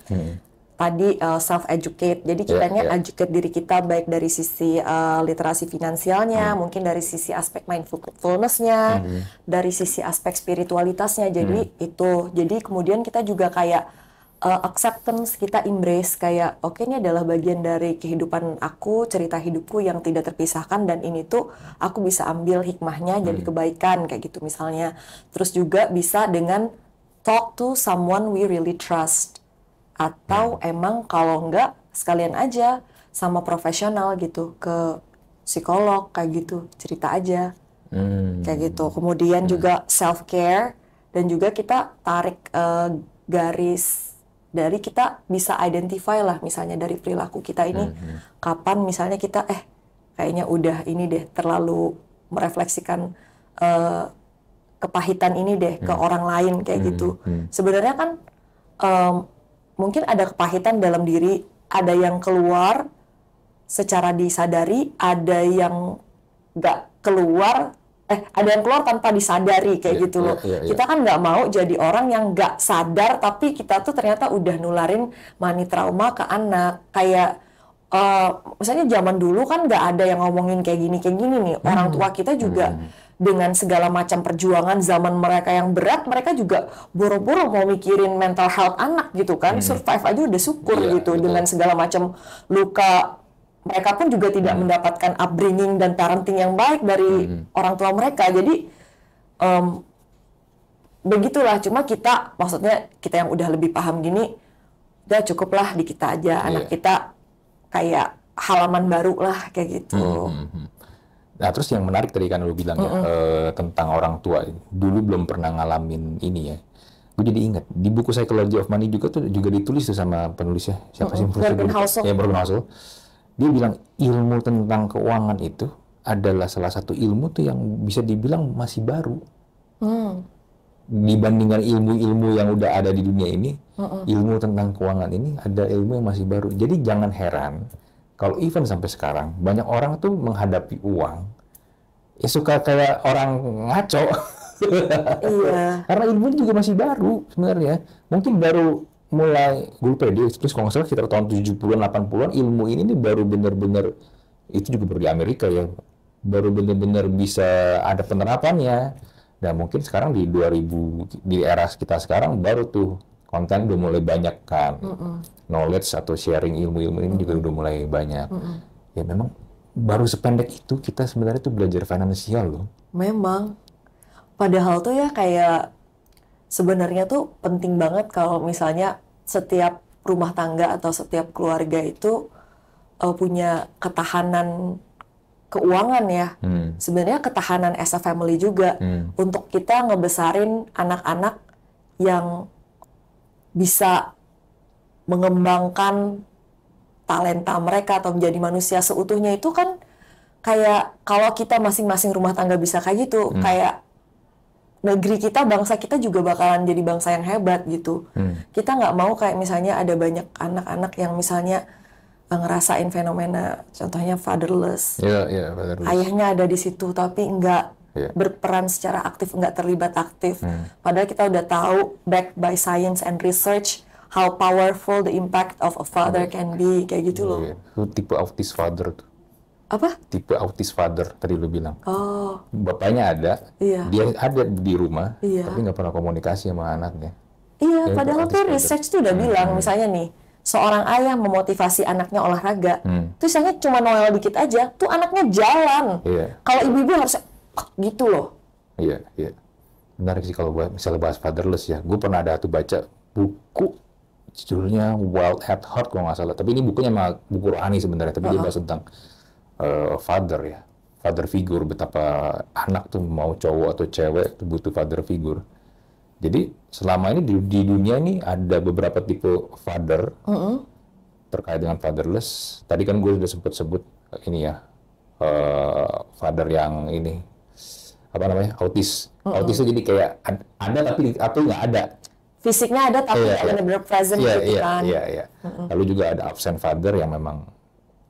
Tadi self-educate, jadi kitanya educate diri kita baik dari sisi literasi finansialnya, mungkin dari sisi aspek mindfulness-nya, dari sisi aspek spiritualitasnya, jadi itu. Jadi kemudian kita juga kayak acceptance, kita embrace kayak oke, ini adalah bagian dari kehidupan aku, cerita hidupku yang tidak terpisahkan dan ini tuh aku bisa ambil hikmahnya jadi kebaikan kayak gitu misalnya. Terus juga bisa dengan talk to someone we really trust. Atau emang kalau enggak sekalian aja sama profesional gitu ke psikolog kayak gitu cerita aja kayak gitu. Kemudian juga self care dan juga kita tarik garis dari kita bisa identify lah misalnya dari perilaku kita ini kapan misalnya kita kayaknya udah ini deh terlalu merefleksikan kepahitan ini deh ke orang lain kayak gitu. Sebenarnya kan mungkin ada kepahitan dalam diri, ada yang keluar secara disadari, ada yang nggak keluar, ada yang keluar tanpa disadari kayak gitu loh. Kita kan nggak mau jadi orang yang nggak sadar, tapi kita tuh ternyata udah nularin money trauma ke anak. Kayak misalnya zaman dulu kan nggak ada yang ngomongin kayak gini nih. Orang tua kita juga dengan segala macam perjuangan zaman mereka yang berat, mereka juga boro-boro mau mikirin mental health anak gitu kan. Survive aja udah syukur gitu. Dengan segala macam luka, mereka pun juga tidak mendapatkan upbringing dan parenting yang baik dari orang tua mereka. Jadi begitulah. Cuma kita, maksudnya kita yang udah lebih paham gini, udah cukuplah di kita aja. Anak kita kayak halaman baru lah kayak gitu. Nah, terus yang menarik tadi kan lu bilang ya tentang orang tua. Dulu belum pernah ngalamin ini ya. Gue jadi ingat di buku Psychology of Money juga ditulis tuh sama penulisnya. Siapa sih? Morgan Housel. Ya, Morgan Housel. Dia bilang ilmu tentang keuangan itu adalah salah satu ilmu tuh yang bisa dibilang masih baru. Dibandingkan ilmu-ilmu yang udah ada di dunia ini, ilmu tentang keuangan ini ada ilmu yang masih baru. Jadi jangan heran kalau even sampai sekarang banyak orang tuh menghadapi uang ya suka kayak orang ngaco. Iya. Karena ilmu juga masih baru sebenarnya. Mungkin baru mulai, gue lupa dia terus kalau nggak salah sekitar tahun 70-an 80-an ilmu ini nih baru benar-benar, itu juga baru di Amerika ya, baru benar-benar bisa ada penerapannya. Dan mungkin sekarang di 2000, di era kita sekarang baru tuh konten udah mulai banyak kan. Knowledge atau sharing ilmu-ilmu ini juga udah mulai banyak. Ya memang baru sependek itu kita sebenarnya tuh belajar finansial loh. Memang. Padahal tuh ya kayak sebenarnya tuh penting banget kalau misalnya setiap rumah tangga atau setiap keluarga itu punya ketahanan keuangan ya. Sebenarnya ketahanan as a family juga untuk kita ngebesarin anak-anak yang bisa mengembangkan talenta mereka atau menjadi manusia seutuhnya. Itu kan kayak kalau kita masing-masing rumah tangga bisa kayak gitu, kayak negeri kita, bangsa kita juga bakalan jadi bangsa yang hebat gitu. Kita nggak mau kayak misalnya ada banyak anak-anak yang misalnya ngerasain fenomena, contohnya fatherless. Fatherless. Ayahnya ada di situ tapi nggak berperan secara aktif, nggak terlibat aktif. Padahal kita udah tahu backed by science and research how powerful the impact of a father can be, kayak gitu loh. Itu tipe autis father tuh. Apa? Tipe autis father tadi lu bilang. Oh. Bapaknya ada, dia ada di rumah, tapi nggak pernah komunikasi sama anaknya. Iya, padahal tuh research tuh udah bilang, misalnya nih, seorang ayah memotivasi anaknya olahraga, terus misalnya cuma noel dikit aja, tuh anaknya jalan. Kalau ibu-ibu harus gitu loh. Iya. Menarik sih kalau misalnya bahas fatherless ya. Gue pernah ada tuh baca buku judulnya Wild at Heart kalau nggak salah. Tapi ini bukunya mah buku rohani sebenarnya. Tapi dia bahas tentang father ya, father figure, betapa anak tuh mau cowok atau cewek tuh butuh father figure. Jadi selama ini di dunia ini ada beberapa tipe father terkait dengan fatherless. Tadi kan gue udah sebut ini ya, father yang ini apa namanya, autis. Autisnya jadi kayak ada tapi nggak ada. Fisiknya ada tapi nggak benar-benar present gitu kan. Iya. Lalu juga ada absent father yang memang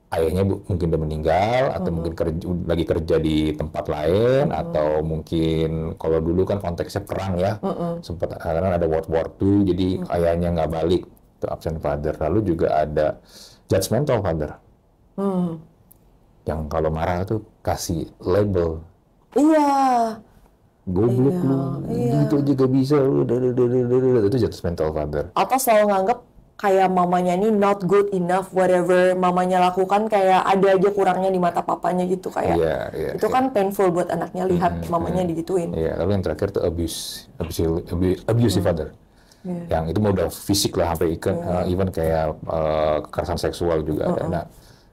ayahnya mungkin udah meninggal atau mungkin lagi kerja di tempat lain atau mungkin kalau dulu kan konteksnya perang ya, sempat karena ada World War II jadi ayahnya nggak balik, itu absent father. Lalu juga ada judgmental father yang kalau marah tuh kasih label, goblok lu, gitu aja gak bisa lu, itu judgmental father. Atau selalu nganggap kayak mamanya ini not good enough, whatever mamanya lakukan kayak ada aja kurangnya di mata papanya gitu, kayak itu kan painful buat anaknya lihat mamanya digituin. Lalu yang terakhir tuh abusive father, yang itu mau udah fisik lah sampai even kayak kekerasan seksual juga ada. Nah,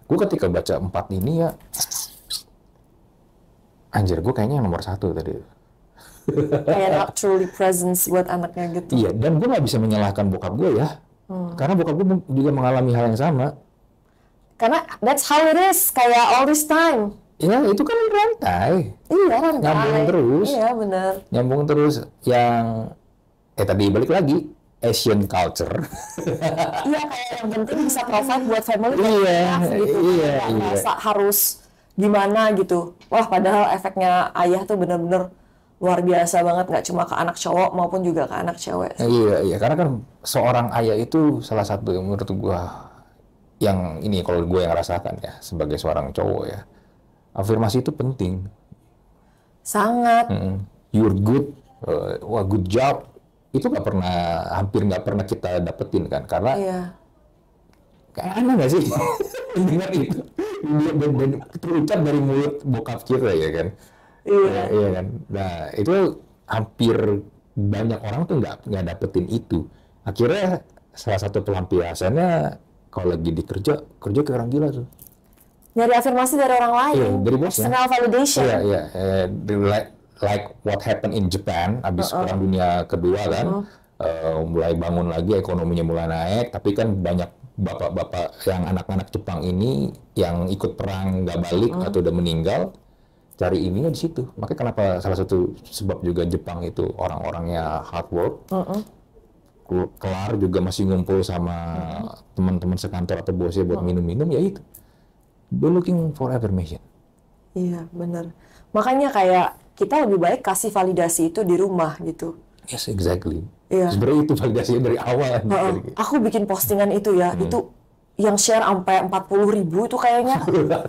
gue ketika baca 4 ini ya, anjir gue kayaknya yang nomor 1 tadi. Kayak not truly presence buat anaknya gitu. Iya, dan gue nggak bisa menyalahkan bokap gue ya. Karena bokap gue juga mengalami hal yang sama. Karena that's how it is, kayak all this time. Ya, itu kan rantai. Iya, rantai. Nyambung terus. Iya, benar. Nyambung terus. Yang, tadi balik lagi, Asian culture. Iya, kayak yang penting bisa provide buat family. Iya. Harus gimana gitu. Wah, padahal efeknya ayah tuh bener-bener luar biasa banget, nggak cuma ke anak cowok maupun juga ke anak cewek. Iya, karena kan seorang ayah itu salah satu yang menurut gua yang ini kalau gue yang rasakan ya sebagai seorang cowok ya, afirmasi itu penting. Sangat. You're good, wah good job, itu hampir nggak pernah kita dapetin kan, karena kayak aneh nggak sih dengar itu dan terucap dari mulut bokap kita ya kan. Iya kan. Nah itu hampir banyak orang tuh nggak dapetin itu. Akhirnya salah satu pelampiasannya kalau lagi kerja kayak orang gila tuh. Nyari afirmasi dari orang lain. Iya, dari bosnya. External validation. Iya. Like what happened in Japan, abis Perang Dunia Kedua kan, mulai bangun lagi, ekonominya mulai naik, tapi kan banyak bapak-bapak yang anak-anak Jepang ini yang ikut perang nggak balik atau udah meninggal, cari ininya di situ. Makanya kenapa salah satu sebab juga Jepang itu orang-orangnya hard work, kelar juga masih ngumpul sama teman-teman sekantor atau bosnya buat minum-minum, ya itu. They're looking for affirmation. Iya, benar. Makanya kayak kita lebih baik kasih validasi itu di rumah gitu. Yes, exactly. Iya. Sebenarnya itu validasinya dari awal. Aku bikin postingan itu ya, itu yang share sampai 40.000 itu kayaknya.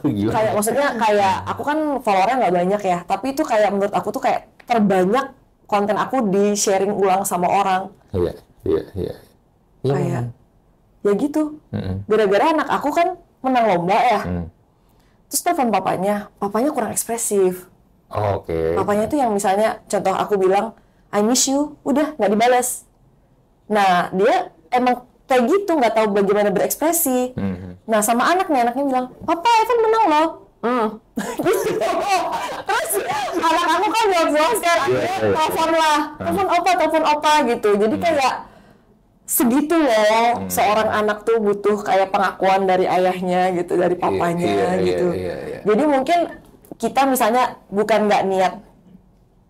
Kayak maksudnya kayak aku kan followernya nggak banyak ya, tapi itu kayak menurut aku tuh kayak terbanyak konten aku di sharing ulang sama orang. Iya. Kayak ya gitu. Gara-gara anak aku kan menang lomba ya. Terus telepon papanya kurang ekspresif. Oke. Papanya tuh yang misalnya, contoh aku bilang, I miss you, udah nggak dibales. Nah, dia emang kayak gitu, nggak tahu bagaimana berekspresi. Nah, sama anaknya bilang, Papa, Evan menang loh. Terus anak aku kan buang-buang sekarang, telepon opa gitu. Jadi kayak segitu loh, seorang anak tuh butuh kayak pengakuan dari ayahnya gitu, dari papanya gitu. Jadi mungkin kita misalnya bukan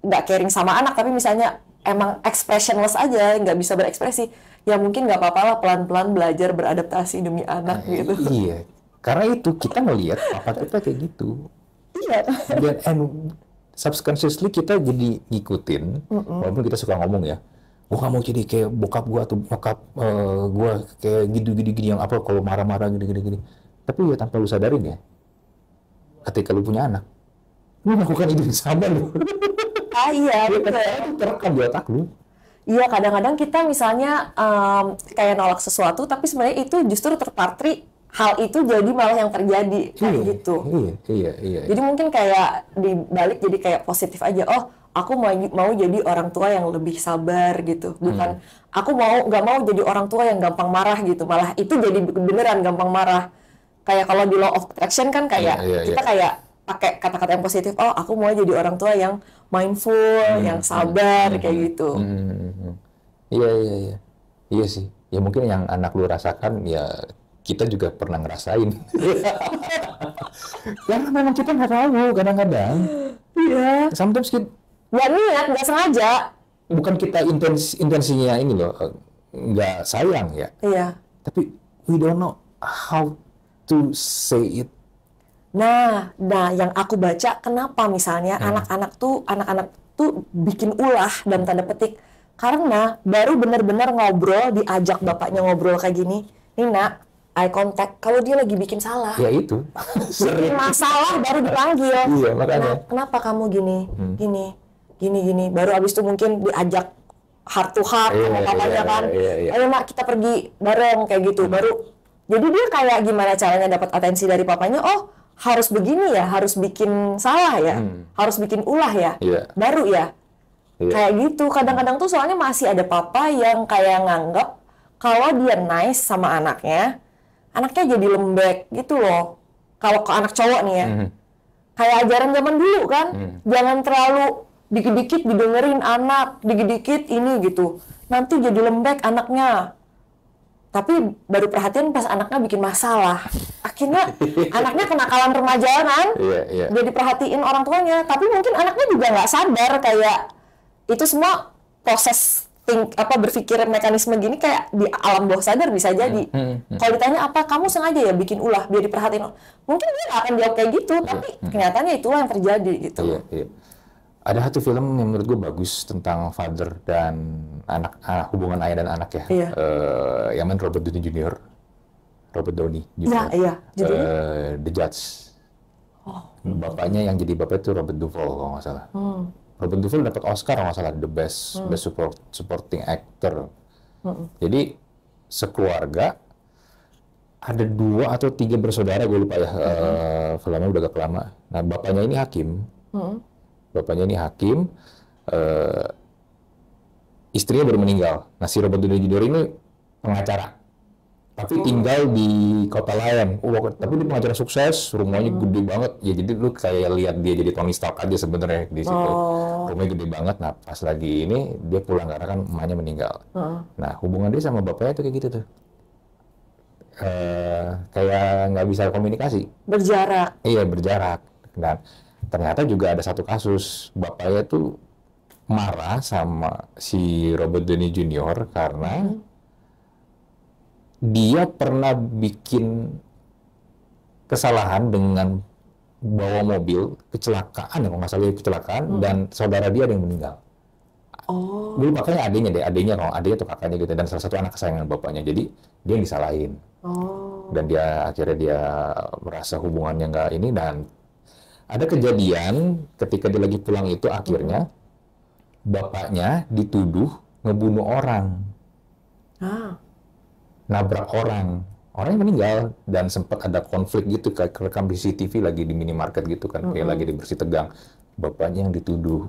nggak caring sama anak, tapi misalnya emang expressionless aja, nggak bisa berekspresi, ya mungkin nggak apa-apa lah pelan-pelan belajar beradaptasi demi anak gitu. Iya, karena itu kita ngelihat papa kita kayak gitu. Iya. Dan subconsciously kita jadi ngikutin, walaupun kita suka ngomong ya, gua nggak mau jadi kayak bokap gua atau bokap gua kayak gini yang apa kalau marah-marah gini. Tapi ya tanpa lu sadarin ya, ketika lu punya anak, lu melakukan itu sama lu. Iya, betul. Itu terekam di otak lu. Iya, kadang-kadang kita misalnya kayak nolak sesuatu, tapi sebenarnya itu justru terpatri hal itu jadi malah yang terjadi kayak gitu. Iya. Jadi mungkin kayak dibalik jadi kayak positif aja. Oh, aku mau jadi orang tua yang lebih sabar gitu. Bukan aku nggak mau jadi orang tua yang gampang marah gitu. Malah itu jadi beneran gampang marah. Kayak kalau di law of attraction kan kayak kita kayak pakai kata-kata yang positif. Oh, aku mau jadi orang tua yang mindful, yang sabar kayak gitu. Iya. Iya sih. Ya mungkin yang anak lu rasakan ya kita juga pernah ngerasain. Karena memang kita nggak tahu kadang-kadang. Iya. Sometimes kita nggak niat, nggak sengaja. Bukan kita intensinya ini loh, nggak sayang ya. Iya. Tapi we don't know how to say it. Nah, yang aku baca kenapa misalnya anak-anak tuh bikin ulah dalam tanda petik karena baru benar-benar ngobrol, diajak bapaknya ngobrol kayak gini, nih nak, eye contact, kalau dia lagi bikin salah. Ya itu. Bikin masalah baru dipanggil. Iya, makanya. Nah, kenapa kamu gini, baru abis itu mungkin diajak heart to heart sama papanya kan. Ayo nak kita pergi bareng kayak gitu, baru. Jadi dia kayak gimana caranya dapat atensi dari papanya, oh harus begini ya, harus bikin salah ya, harus bikin ulah ya, baru ya. Kayak gitu, kadang-kadang tuh soalnya masih ada papa yang kayak nganggap kalau dia nice sama anaknya jadi lembek gitu loh. Kalau ke anak cowok nih ya, kayak ajaran zaman dulu kan, jangan terlalu dikit-dikit didengerin anak, dikit-dikit ini gitu, nanti jadi lembek anaknya. Tapi baru perhatian pas anaknya bikin masalah. Akhirnya anaknya kenakalan remaja kan, dia diperhatiin orang tuanya. Tapi mungkin anaknya juga nggak sadar kayak itu semua proses berpikir mekanisme gini kayak di alam bawah sadar bisa jadi. Kalau ditanya apa, kamu sengaja ya bikin ulah biar diperhatiin. Mungkin dia nggak akan jawab kayak gitu, tapi kenyataannya itulah yang terjadi gitu. Iya. Ada satu film yang menurut gue bagus tentang father dan anak, hubungan ayah dan anak ya. Yang main Robert Downey Jr. Robert Downey Nah, Jr. iya. Judulnya? The Judge. Bapaknya yang jadi bapak itu Robert Duvall kalau nggak salah. Robert Duvall dapat Oscar kalau nggak salah, the best supporting actor. Jadi sekeluarga ada 2 atau 3 bersaudara, gue lupa ya. Filmnya udah agak lama. Nah, bapaknya ini hakim. Istrinya baru meninggal. Nah, si Robert Downey Jr. ini pengacara, tapi tinggal di kota lain. Tapi dia pengacara sukses, rumahnya gede banget. Ya jadi lu kayak lihat dia jadi Tony Stark aja sebenarnya di situ. Rumahnya gede banget. Nah, pas lagi ini dia pulang karena kan emaknya meninggal. Nah, hubungan dia sama bapaknya tuh kayak gitu tuh. Kayak nggak bisa komunikasi. Berjarak. Iya, berjarak. Dan ternyata juga ada satu kasus, bapaknya tuh marah sama si Robert Downey Jr. karena dia pernah bikin kesalahan dengan bawa mobil, kecelakaan ya, kalau nggak salah kecelakaan, dan saudara dia ada yang meninggal. Dulu makanya adiknya tuh kakaknya gitu, dan salah satu anak kesayangan bapaknya. Jadi dia yang disalahin. Dan akhirnya dia merasa hubungannya nggak ini, dan ada kejadian ketika dia lagi pulang itu akhirnya bapaknya dituduh ngebunuh orang. Nabrak orangnya meninggal, dan sempat ada konflik gitu, kayak rekam di CCTV lagi di minimarket gitu kan, kayak lagi di bersih tegang, bapaknya yang dituduh.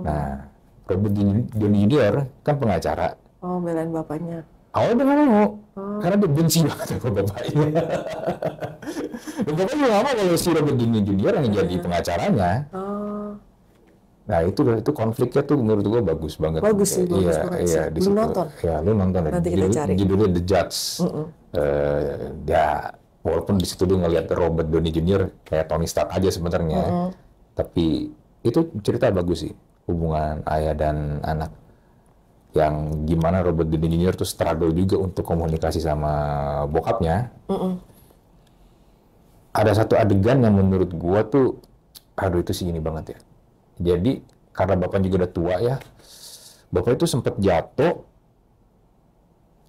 Nah, Robert Downey Jr. kan pengacara. Belain bapaknya. Awalnya dia nggak mau, karena dia benci banget sama bapaknya. Dan bapaknya nggak mau kalau si Robert Downey Jr. yang jadi pengacaranya. Nah, itu konfliknya tuh menurut gua bagus banget. Bagus sih, bagus banget sih. Iya, Belum nonton? Ya, lu nonton. Nanti kita cari. Judulnya The Judge. Ya, walaupun di situ dia ngelihat Robert Downey Jr. kayak Tony Stark aja sebenarnya. Tapi itu cerita bagus sih, hubungan ayah dan anak. Yang gimana Robert Downey Jr. tuh struggle juga untuk komunikasi sama bokapnya. Ada satu adegan yang menurut gua tuh, aduh itu sih ini banget ya. Jadi karena bapaknya juga udah tua ya, bapak itu sempat jatuh.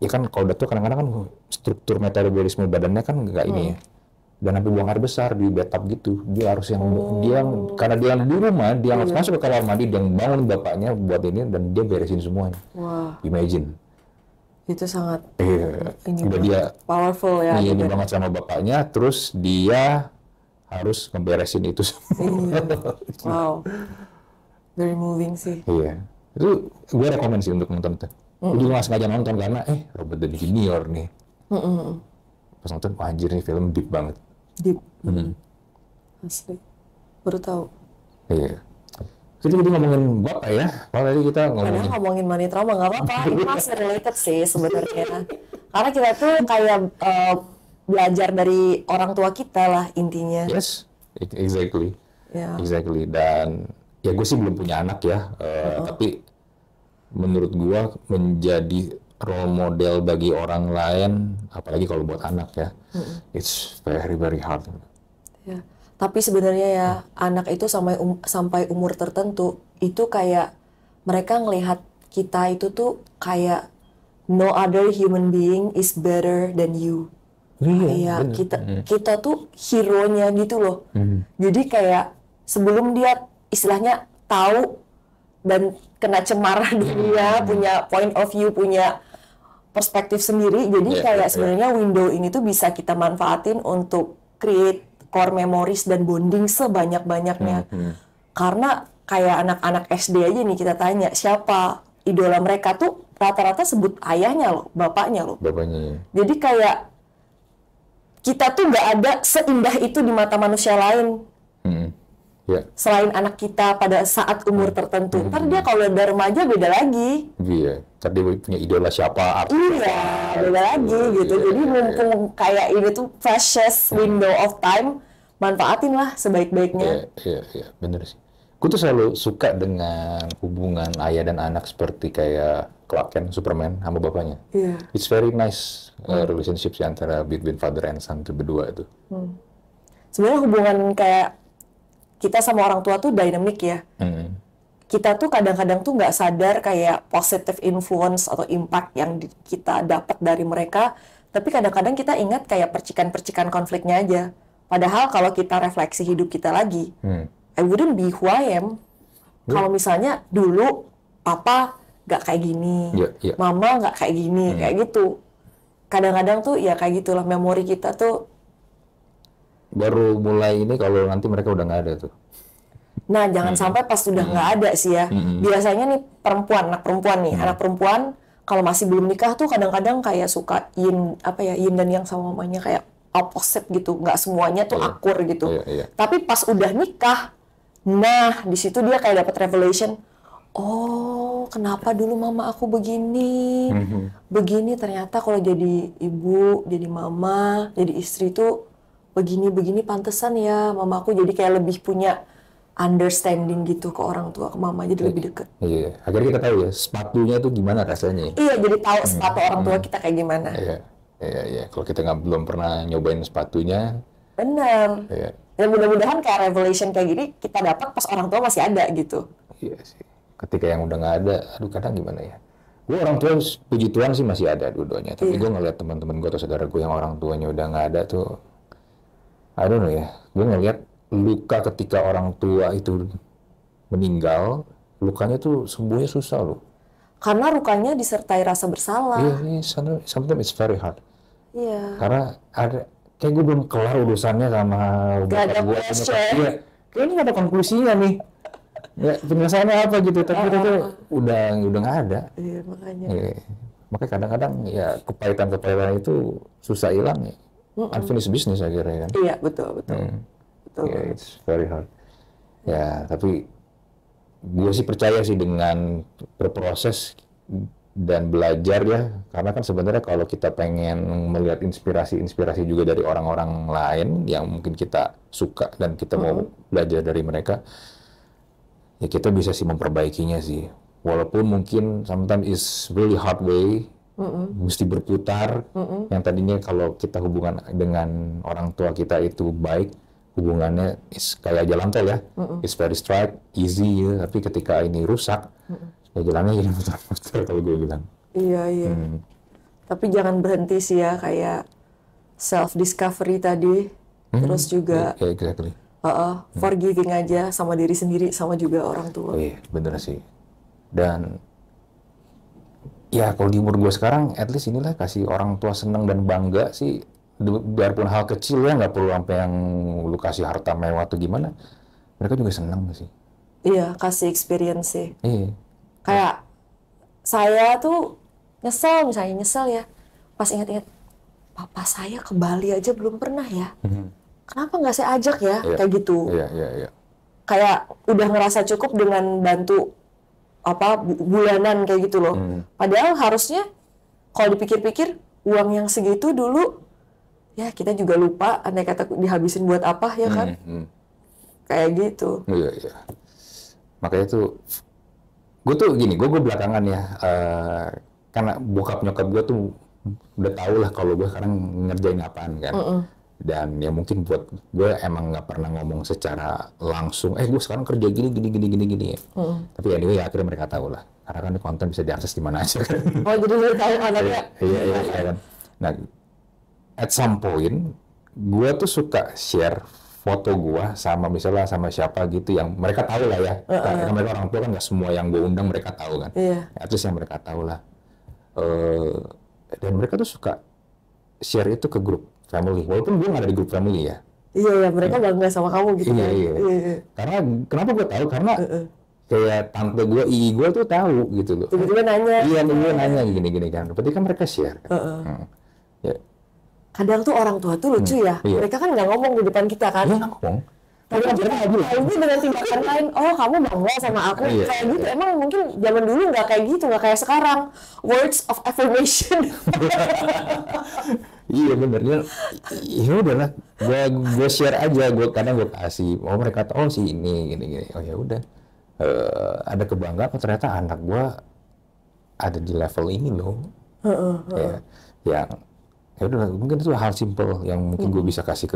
Ya kan kalau udah tua kadang-kadang kan struktur metabolisme badannya kan nggak ini ya. Dan sampai buang air besar di bathtub gitu. Dia harus karena dia di rumah, dia harus masuk ke kamar mandi, dia bangun bapaknya buat ini, dan dia beresin semuanya. Imagine. Itu sangat udah dia powerful ya. Iya, dia banget sama bapaknya, terus dia harus ngeberesin itu semua. Wow, very moving sih. Iya, itu gue rekomen sih untuk nonton tuh. Gue juga nggak sengaja nonton karena Robert Downey Jr. nih. Pas nonton, anjir nih film deep banget. Deep. Asli. Baru tahu. Iya. Jadi kita ngomongin bapak ya. Kalau tadi kita ngomongin money trauma nggak apa-apa. Itu masih related sih sebenarnya. Karena kita tuh kayak belajar dari orang tua kita lah intinya. Yes, exactly. Yeah. Exactly. Dan ya gue sih belum punya anak ya, tapi menurut gue menjadi role model bagi orang lain, apalagi kalau buat anak ya, it's very very hard. Ya. Tapi sebenarnya ya anak itu sampai umur tertentu itu kayak mereka ngelihat kita itu tuh kayak no other human being is better than you. Kayak kita tuh hero-nya gitu loh. Jadi kayak sebelum dia istilahnya tahu dan kena cemara dunia, punya point of view, punya perspektif sendiri. Jadi kayak sebenarnya window ini tuh bisa kita manfaatin untuk create core memories dan bonding sebanyak-banyaknya. Karena kayak anak-anak SD aja nih kita tanya siapa idola mereka tuh rata-rata sebut ayahnya loh, bapaknya loh. Bapaknya. Jadi kayak kita tuh nggak ada seindah itu di mata manusia lain. Selain anak kita pada saat umur tertentu. Ntar dia kalau udah remaja beda lagi. Iya, ntar dia punya idola siapa, artis beda lagi gitu. Jadi mumpung kayak ini tuh precious window of time, manfaatin lah sebaik-baiknya. Iya, bener sih. Gue tuh selalu suka dengan hubungan ayah dan anak seperti kayak Clark Kent, Superman sama bapaknya. It's very nice relationship antara between father and son itu berdua itu. Sebenarnya hubungan kayak kita sama orang tua tuh dynamic ya. Kita tuh kadang-kadang tuh nggak sadar kayak positive influence atau impact yang kita dapat dari mereka Tapi kadang-kadang kita ingat kayak percikan-percikan konfliknya aja. Padahal kalau kita refleksi hidup kita lagi, I wouldn't be who I am. Kalau misalnya dulu papa nggak kayak gini, mama nggak kayak gini, kayak gitu. Kadang-kadang tuh ya kayak gitulah, memori kita tuh. Baru mulai ini kalau nanti mereka udah nggak ada tuh. Nah, jangan sampai pas sudah nggak ada sih ya. Biasanya nih anak perempuan kalau masih belum nikah tuh kadang-kadang kayak suka yin dan yang sama mamanya kayak opposite gitu. Nggak semuanya tuh akur gitu. Tapi pas udah nikah, nah di situ dia kayak dapat revelation. Oh, kenapa dulu mama aku begini? Begini ternyata kalau jadi ibu, jadi mama, jadi istri tuh begini pantesan ya mama aku jadi kayak lebih punya understanding gitu ke orang tua, ke mama, jadi lebih deket. Iya, akhirnya kita tahu ya sepatunya tuh gimana rasanya. Iya, jadi tahu sepatu orang tua kita kayak gimana. Iya. Kalau kita belum pernah nyobain sepatunya. Benar. Iya. Dan mudah-mudahan kayak revelation kayak gini kita dapat pas orang tua masih ada gitu. Iya sih. Ketika yang udah nggak ada, aduh kadang gimana ya. Gue orang tua, puji Tuhan sih masih ada dua-duanya. Tapi gue ngeliat teman-teman gue atau saudara gue yang orang tuanya udah nggak ada tuh, I don't know ya. Gue ngeliat luka ketika orang tua itu meninggal, lukanya tuh sembuhnya susah loh. Karena lukanya disertai rasa bersalah. Iya, sometimes it's very hard. Iya. Karena kayak gue belum kelar urusannya sama bapak gue. Iya, kayaknya nggak ada konklusinya nih. Ya, penyelesaiannya apa gitu, tapi itu udah nggak ada. Iya, makanya. Iya. Makanya kadang-kadang ya kepahitan itu susah hilang ya. Unfinished business akhirnya kan. Iya, betul. Yeah, it's very hard. Ya, tapi gue sih percaya sih dengan berproses dan belajar ya, karena kan sebenarnya kalau kita pengen melihat inspirasi juga dari orang-orang lain yang mungkin kita suka dan kita mau belajar dari mereka, ya kita bisa sih memperbaikinya sih. Walaupun mungkin sometimes is really hard way, mesti berputar. Yang tadinya kalau kita hubungan dengan orang tua kita itu baik, hubungannya kayak jalan tol ya, it's very straight, easy ya. Tapi ketika ini rusak, ya jalannya jadi muter-muter kalau gue bilang. Iya. Tapi jangan berhenti sih ya, kayak self discovery tadi, terus juga exactly. Forgiving aja sama diri sendiri, sama juga orang tua. Iya, bener sih. Dan ya kalau di umur gue sekarang, at least inilah kasih orang tua senang dan bangga sih. Biarpun hal kecil ya, nggak perlu sampai yang lu kasih harta mewah atau gimana, mereka juga senang sih. Iya, kasih experience sih. Iya. Kayak saya tuh nyesel ya, pas ingat-ingat papa saya ke Bali aja belum pernah ya. Kenapa nggak saya ajak ya, kayak gitu. Iya. Kayak udah ngerasa cukup dengan bantu bulanan kayak gitu loh. Padahal harusnya kalau dipikir-pikir uang yang segitu dulu ya kita juga lupa andai kata dihabisin buat apa ya kan. Kayak gitu. Iya. Makanya tuh gue tuh gini, gue belakangan ya, karena bokap nyokap gue tuh udah tau lah kalau gue sekarang ngerjain apaan kan. Dan ya mungkin buat gue emang nggak pernah ngomong secara langsung, gue sekarang kerja gini ya. Tapi anyway akhirnya mereka tahu lah, karena kan konten bisa diakses di mana aja kan. Oh, jadi dia tahu anaknya. Iya kan. Nah, at some point gue tuh suka share foto gue misalnya sama siapa gitu yang mereka tahu lah ya. Karena mereka orang tua kan nggak semua yang gue undang mereka tahu kan. At least yang mereka tahu lah. Dan mereka tuh suka share itu ke grup family, walaupun gue nggak ada di grup family ya. Iya, mereka bangga sama kamu gitu. Iya. Karena kenapa gue tahu? Karena kayak tante gue, gue tuh tahu gitu loh. Tiba-tiba nanya. Iya, tiba-tiba nanya gini kan. Berarti kan mereka share. Kan? Ya. Kadang tuh orang tua tuh lucu ya. Mereka kan nggak ngomong di depan kita kan. Iya, nggak ngomong. Tapi akhirnya dengan tindakan lain, kamu bangga sama aku, kayak gitu. Emang mungkin zaman dulu nggak kayak gitu, nggak kayak sekarang. Words of affirmation. Iya benernya, ya udahlah, gue share aja, kadang gue kasih, mereka tahu sih ini gini, oh ya udah, ada kebanggaan, ternyata anak gue ada di level ini loh, ya udah, mungkin itu hal simple yang mungkin gue bisa kasih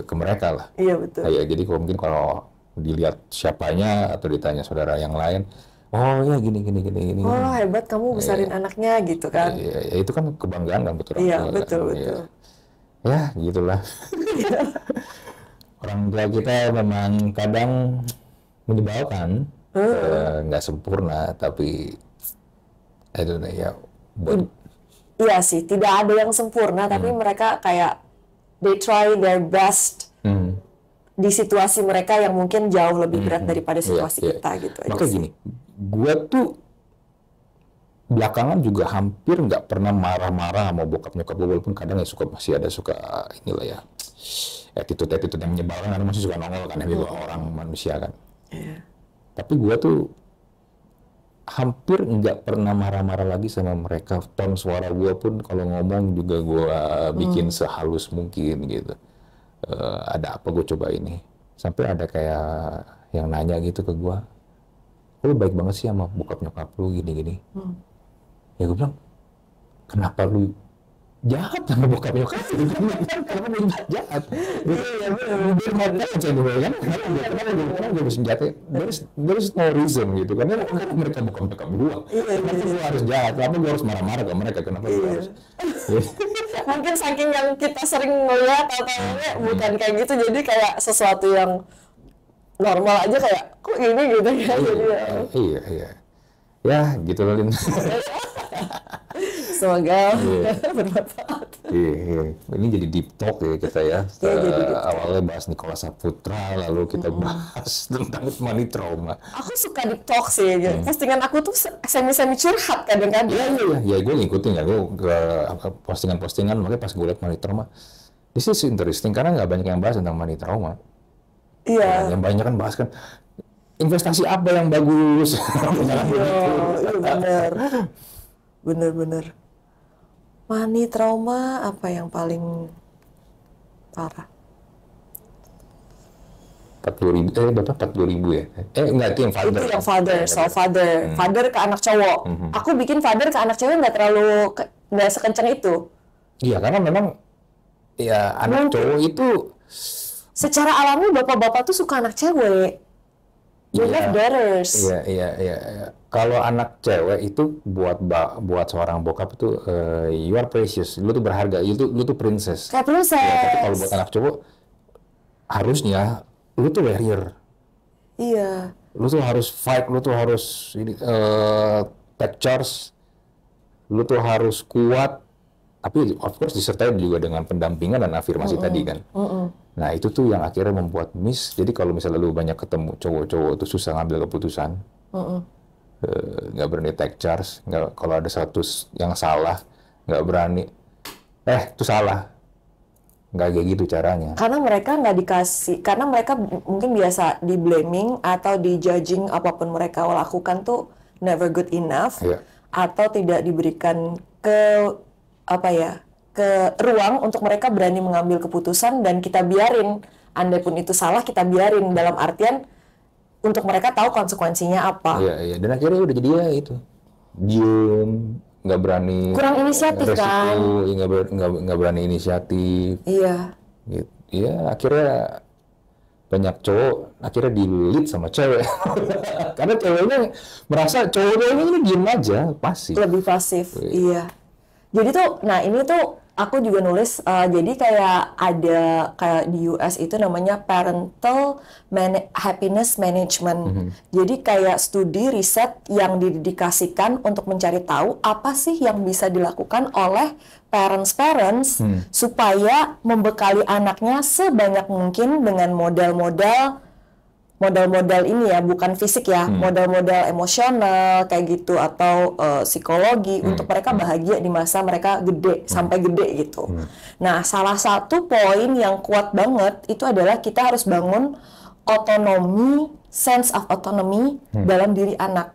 ke mereka lah. Iya betul. Ya jadi mungkin kalau dilihat siapanya atau ditanya saudara yang lain, oh ya gini. Oh hebat kamu besarin anaknya gitu kan. Ya, itu kan kebanggaan kan betul. Iya betul. Ya gitulah. Orang tua kita memang kadang menyebalkan, nggak sempurna, tapi itu ya. Iya sih, tidak ada yang sempurna, tapi mereka kayak they try their best di situasi mereka yang mungkin jauh lebih berat daripada situasi kita gitu aja. Makanya gini, gue tuh belakangan juga hampir nggak pernah marah-marah sama bokap nyokap gue, walaupun kadang ya masih ada inilah ya attitude yang menyebalkan, karena masih suka nongol kan gitu orang manusia kan. Tapi gue tuh hampir nggak pernah marah-marah lagi sama mereka. Ton suara gue pun kalau ngomong juga gue bikin sehalus mungkin gitu. Ada apa gue coba ini, sampai ada kayak yang nanya gitu ke gue, lu baik banget sih sama bokap nyokap lu gini. Ya gue bilang, kenapa lu jahat sama bokap nyokap lu? Kenapa lu jahat? Biar mau aja dulu kan, kenapa gue bersenjata? There's no reason gitu, karena mereka bokap nyokap gue. Kenapa gue harus jahat? Kenapa gue harus marah-marah ke mereka? Kenapa gue harus? Mungkin saking yang kita sering ngeliat atau kayaknya bukan kayak gitu, jadi kayak sesuatu yang normal aja, kayak kok gini gitu ya. Iya. Ya gitu loh, Lin. Semoga bermanfaat. Iya. Ini jadi deep talk ya kita ya. Awalnya bahas Nicholas Saputra, lalu kita bahas tentang money trauma. Aku suka deep talk sih. Postingan aku tuh semi-semi curhat kadang-kadang. Iya. Gue ngikutin ya. Gue ke postingan-postingan, makanya pas gue liat money trauma, this is interesting karena nggak banyak yang bahas tentang money trauma. Iya. Yang banyak kan bahas kan investasi apa yang bagus. Iya, bener. Money trauma apa yang paling parah? 40.000 ya? Enggak, itu yang father. Itu yang father. Father ke anak cowok. Aku bikin father ke anak cewek nggak sekencang itu. Iya, karena memang ya anak cowok itu secara alami bapak-bapak tuh suka anak cewek. You have daughters. Iya. Kalau anak cewek itu buat seorang bokap itu you are precious, lu tuh berharga, lu tuh princess. Kayak princess. Ya, tapi kalau buat anak cowok harusnya lu tuh warrior. Iya. Lu tuh harus fight, lu tuh harus take charge, lu tuh harus kuat. Tapi of course disertai juga dengan pendampingan dan afirmasi tadi kan. Nah itu tuh yang akhirnya membuat miss. Jadi kalau misalnya lu banyak ketemu cowok-cowok itu susah ngambil keputusan, nggak berani take charge. Kalau ada satu yang salah nggak berani, itu salah. Nggak kayak gitu caranya. Karena mereka nggak dikasih, karena mereka mungkin biasa di blaming atau di judging apapun mereka lakukan tuh never good enough, atau tidak diberikan ke ruang untuk mereka berani mengambil keputusan dan kita biarin, andai pun itu salah kita biarin, dalam artian untuk mereka tahu konsekuensinya apa. Iya. Dan akhirnya udah jadi ya itu, diem, nggak berani. Kurang inisiatif resiko, kan? Nggak berani inisiatif. Iya. Gitu. Iya, akhirnya banyak cowok akhirnya di-lead sama cewek. Karena ceweknya merasa cowoknya ini diem aja, pasif. Lebih pasif, iya. Jadi tuh, nah ini tuh aku juga nulis, jadi kayak ada kayak di US itu namanya parental happiness management. Jadi kayak studi riset yang didedikasikan untuk mencari tahu apa sih yang bisa dilakukan oleh parents supaya membekali anaknya sebanyak mungkin dengan modal-modal ini ya, bukan fisik ya, modal-modal emosional kayak gitu, atau psikologi untuk mereka bahagia di masa mereka gede, sampai gede gitu. Nah, salah satu poin yang kuat banget itu adalah kita harus bangun otonomi, sense of autonomy dalam diri anak.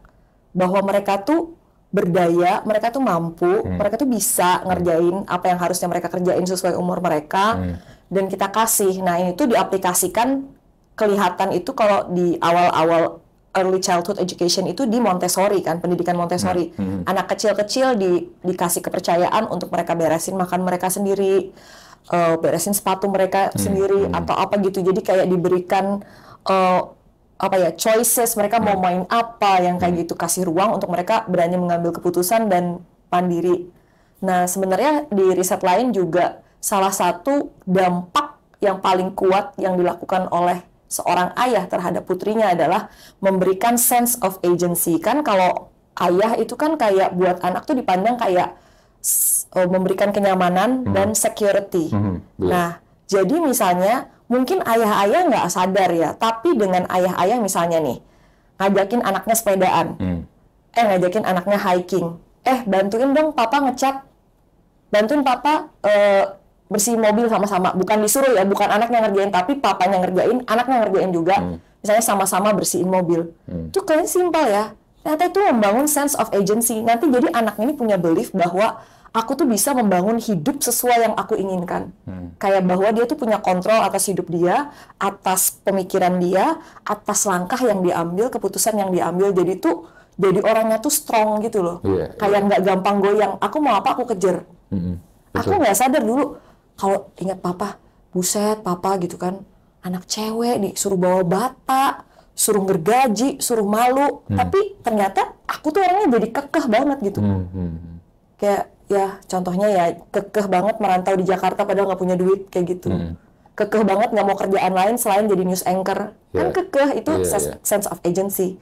Bahwa mereka tuh berdaya, mereka tuh mampu, mereka tuh bisa ngerjain apa yang harusnya mereka kerjain sesuai umur mereka, dan kita kasih. Nah, ini tuh diaplikasikan, kelihatan itu kalau di awal-awal early childhood education itu di Montessori kan, pendidikan Montessori. Anak kecil-kecil dikasih kepercayaan untuk mereka beresin makan mereka sendiri, beresin sepatu mereka sendiri atau apa gitu. Jadi kayak diberikan apa ya, choices, mereka mau main apa yang kayak gitu, kasih ruang untuk mereka berani mengambil keputusan dan mandiri. Nah, sebenarnya di riset lain juga salah satu dampak yang paling kuat yang dilakukan oleh seorang ayah terhadap putrinya adalah memberikan sense of agency. Kan kalau ayah itu kan kayak buat anak tuh dipandang kayak memberikan kenyamanan dan security. Nah, jadi misalnya mungkin ayah-ayah nggak sadar ya, tapi dengan ayah-ayah misalnya nih, ngajakin anaknya sepedaan, ngajakin anaknya hiking, bantuin dong papa ngecat, bantuin papa bersihin mobil sama-sama, bukan disuruh ya, bukan anaknya ngerjain, tapi papanya ngerjain, anaknya ngerjain juga, misalnya sama-sama bersihin mobil. Itu kayaknya simpel ya, ternyata itu membangun sense of agency, nanti jadi anak ini punya belief bahwa aku tuh bisa membangun hidup sesuai yang aku inginkan. Kayak bahwa dia tuh punya kontrol atas hidup dia, atas pemikiran dia, atas langkah yang diambil, keputusan yang diambil. Jadi orangnya tuh strong gitu loh. Kayak nggak gampang goyang. Aku mau apa, aku kejar. Aku nggak sadar dulu. Kalau ingat papa, buset papa gitu kan. Anak cewek nih, suruh bawa bata, suruh gergaji, suruh malu. Tapi ternyata aku tuh orangnya jadi kekeh banget gitu. Kayak ya contohnya ya kekeh banget merantau di Jakarta padahal nggak punya duit kayak gitu. Kekeh banget nggak mau kerjaan lain selain jadi news anchor. Kan kekeh itu sense of agency.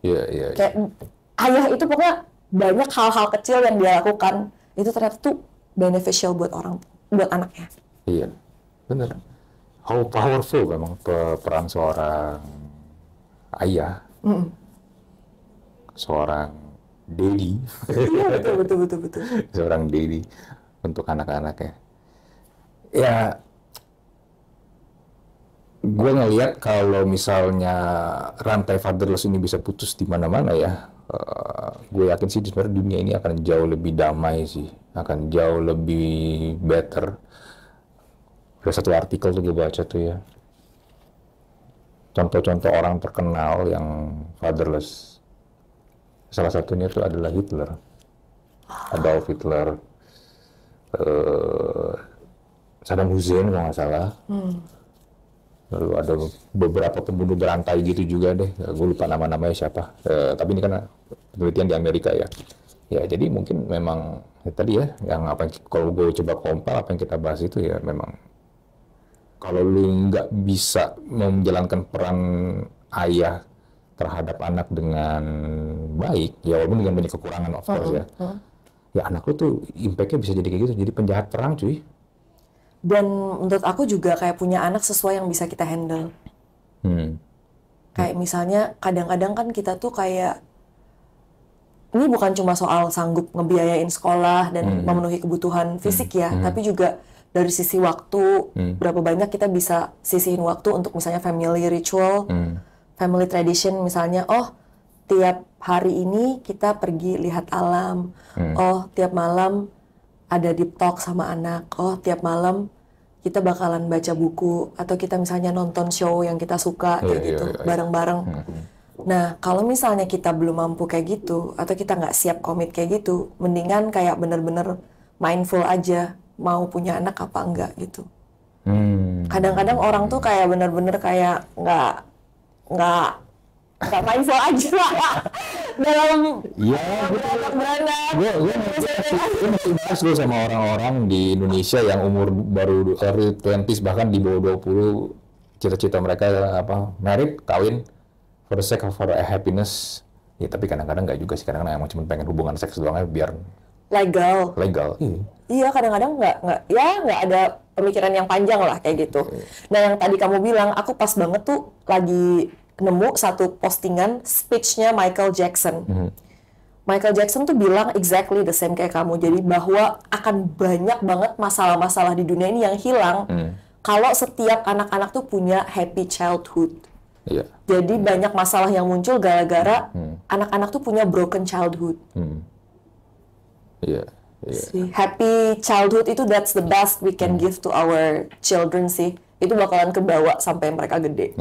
Kayak ayah itu pokoknya banyak hal-hal kecil yang dia lakukan itu ternyata tuh beneficial buat anaknya. Iya, benar. How powerful memang peran seorang ayah, seorang daddy. Iya, betul. Seorang daddy untuk anak-anaknya. Ya, gue ngelihat kalau misalnya rantai fatherless ini bisa putus di mana-mana ya, gue yakin sih sebenarnya dunia ini akan jauh lebih damai sih, akan jauh lebih better. Ada satu artikel tuh gue baca tuh ya, contoh-contoh orang terkenal yang fatherless. Salah satunya itu adalah Hitler, Adolf Hitler, Saddam Hussein kalau nggak salah. Lalu ada beberapa pembunuh berantai gitu juga deh, gue lupa nama-namanya siapa. Tapi ini kan penelitian di Amerika ya. Ya jadi mungkin memang tadi ya, yang kalau gue coba kompar apa yang kita bahas itu ya memang kalau lu nggak bisa menjalankan peran ayah terhadap anak dengan baik, ya walaupun dengan banyak kekurangan of course ya anak lu tuh impact-nya bisa jadi kayak gitu, jadi penjahat perang cuy. Dan menurut aku juga kayak punya anak sesuai yang bisa kita handle. Kayak misalnya kadang-kadang kan kita tuh kayak, ini bukan cuma soal sanggup ngebiayain sekolah dan memenuhi kebutuhan fisik ya, tapi juga dari sisi waktu, berapa banyak kita bisa sisihin waktu untuk misalnya family ritual, family tradition misalnya, tiap hari ini kita pergi lihat alam, tiap malam ada deep talk sama anak, tiap malam kita bakalan baca buku, atau kita misalnya nonton show yang kita suka, kayak gitu, bareng-bareng. Nah, kalau misalnya kita belum mampu kayak gitu, atau kita nggak siap komit kayak gitu, mendingan kayak bener-bener mindful aja, mau punya anak apa enggak gitu. Kadang-kadang orang tuh kayak bener-bener kayak nggak mindful aja dalam gue masih bahas gue sama orang-orang di Indonesia yang umur baru early 20s bahkan di bawah 20, cita-cita mereka apa, married, kawin for the sake of happiness ya, tapi kadang-kadang nggak juga sih, kadang-kadang emang cuma pengen hubungan seks doang aja biar legal. Iya, kadang-kadang nggak ada pemikiran yang panjang lah kayak gitu. Nah, yang tadi kamu bilang, aku pas banget tuh lagi nemu satu postingan speech-nya Michael Jackson. Michael Jackson tuh bilang exactly the same kayak kamu. Jadi bahwa akan banyak banget masalah-masalah di dunia ini yang hilang kalau setiap anak-anak tuh punya happy childhood. Jadi banyak masalah yang muncul gara-gara anak-anak tuh punya broken childhood. Happy childhood itu that's the best we can give to our children sih. Itu bakalan kebawa sampai mereka gede.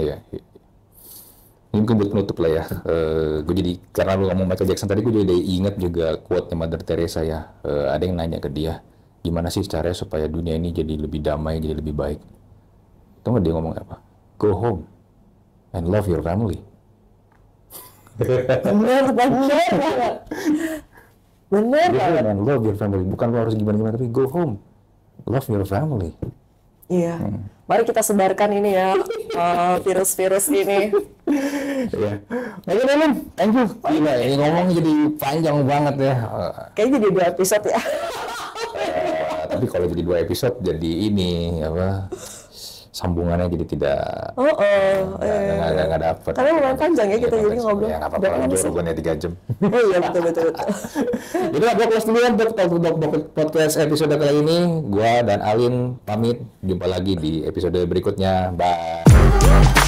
Ini mungkin buat penutup lah ya. Gue jadi, karena lu ngomong Michael Jackson tadi, gue jadi ingat juga quote-nya Mother Teresa ya. Ada yang nanya ke dia, gimana sih caranya supaya dunia ini jadi lebih damai, jadi lebih baik. Tahu nggak dia ngomong apa? Go home. and love your family. Bener banget. Bener Go home banget. and love your family. Bukan lo harus gimana-gimana, tapi go home, love your family. Iya. Mari kita sebarkan ini ya, virus-virus ini. Ya. Oke, Lin. Thank you. Gila, ini ngomong jadi panjang banget ya. Kayaknya jadi 2 episode ya. Tapi kalau jadi 2 episode jadi ini apa? Sambungannya jadi tidak nggak dapat. Karena lumayan panjang ya kita jadi ngobrol. Ya nggak apa-apa lah, bukannya 3 jam. Oh iya betul. Jadi gue close dulu ya untuk podcast episode kali ini. Gua dan Alin pamit. Jumpa lagi di episode berikutnya. Bye.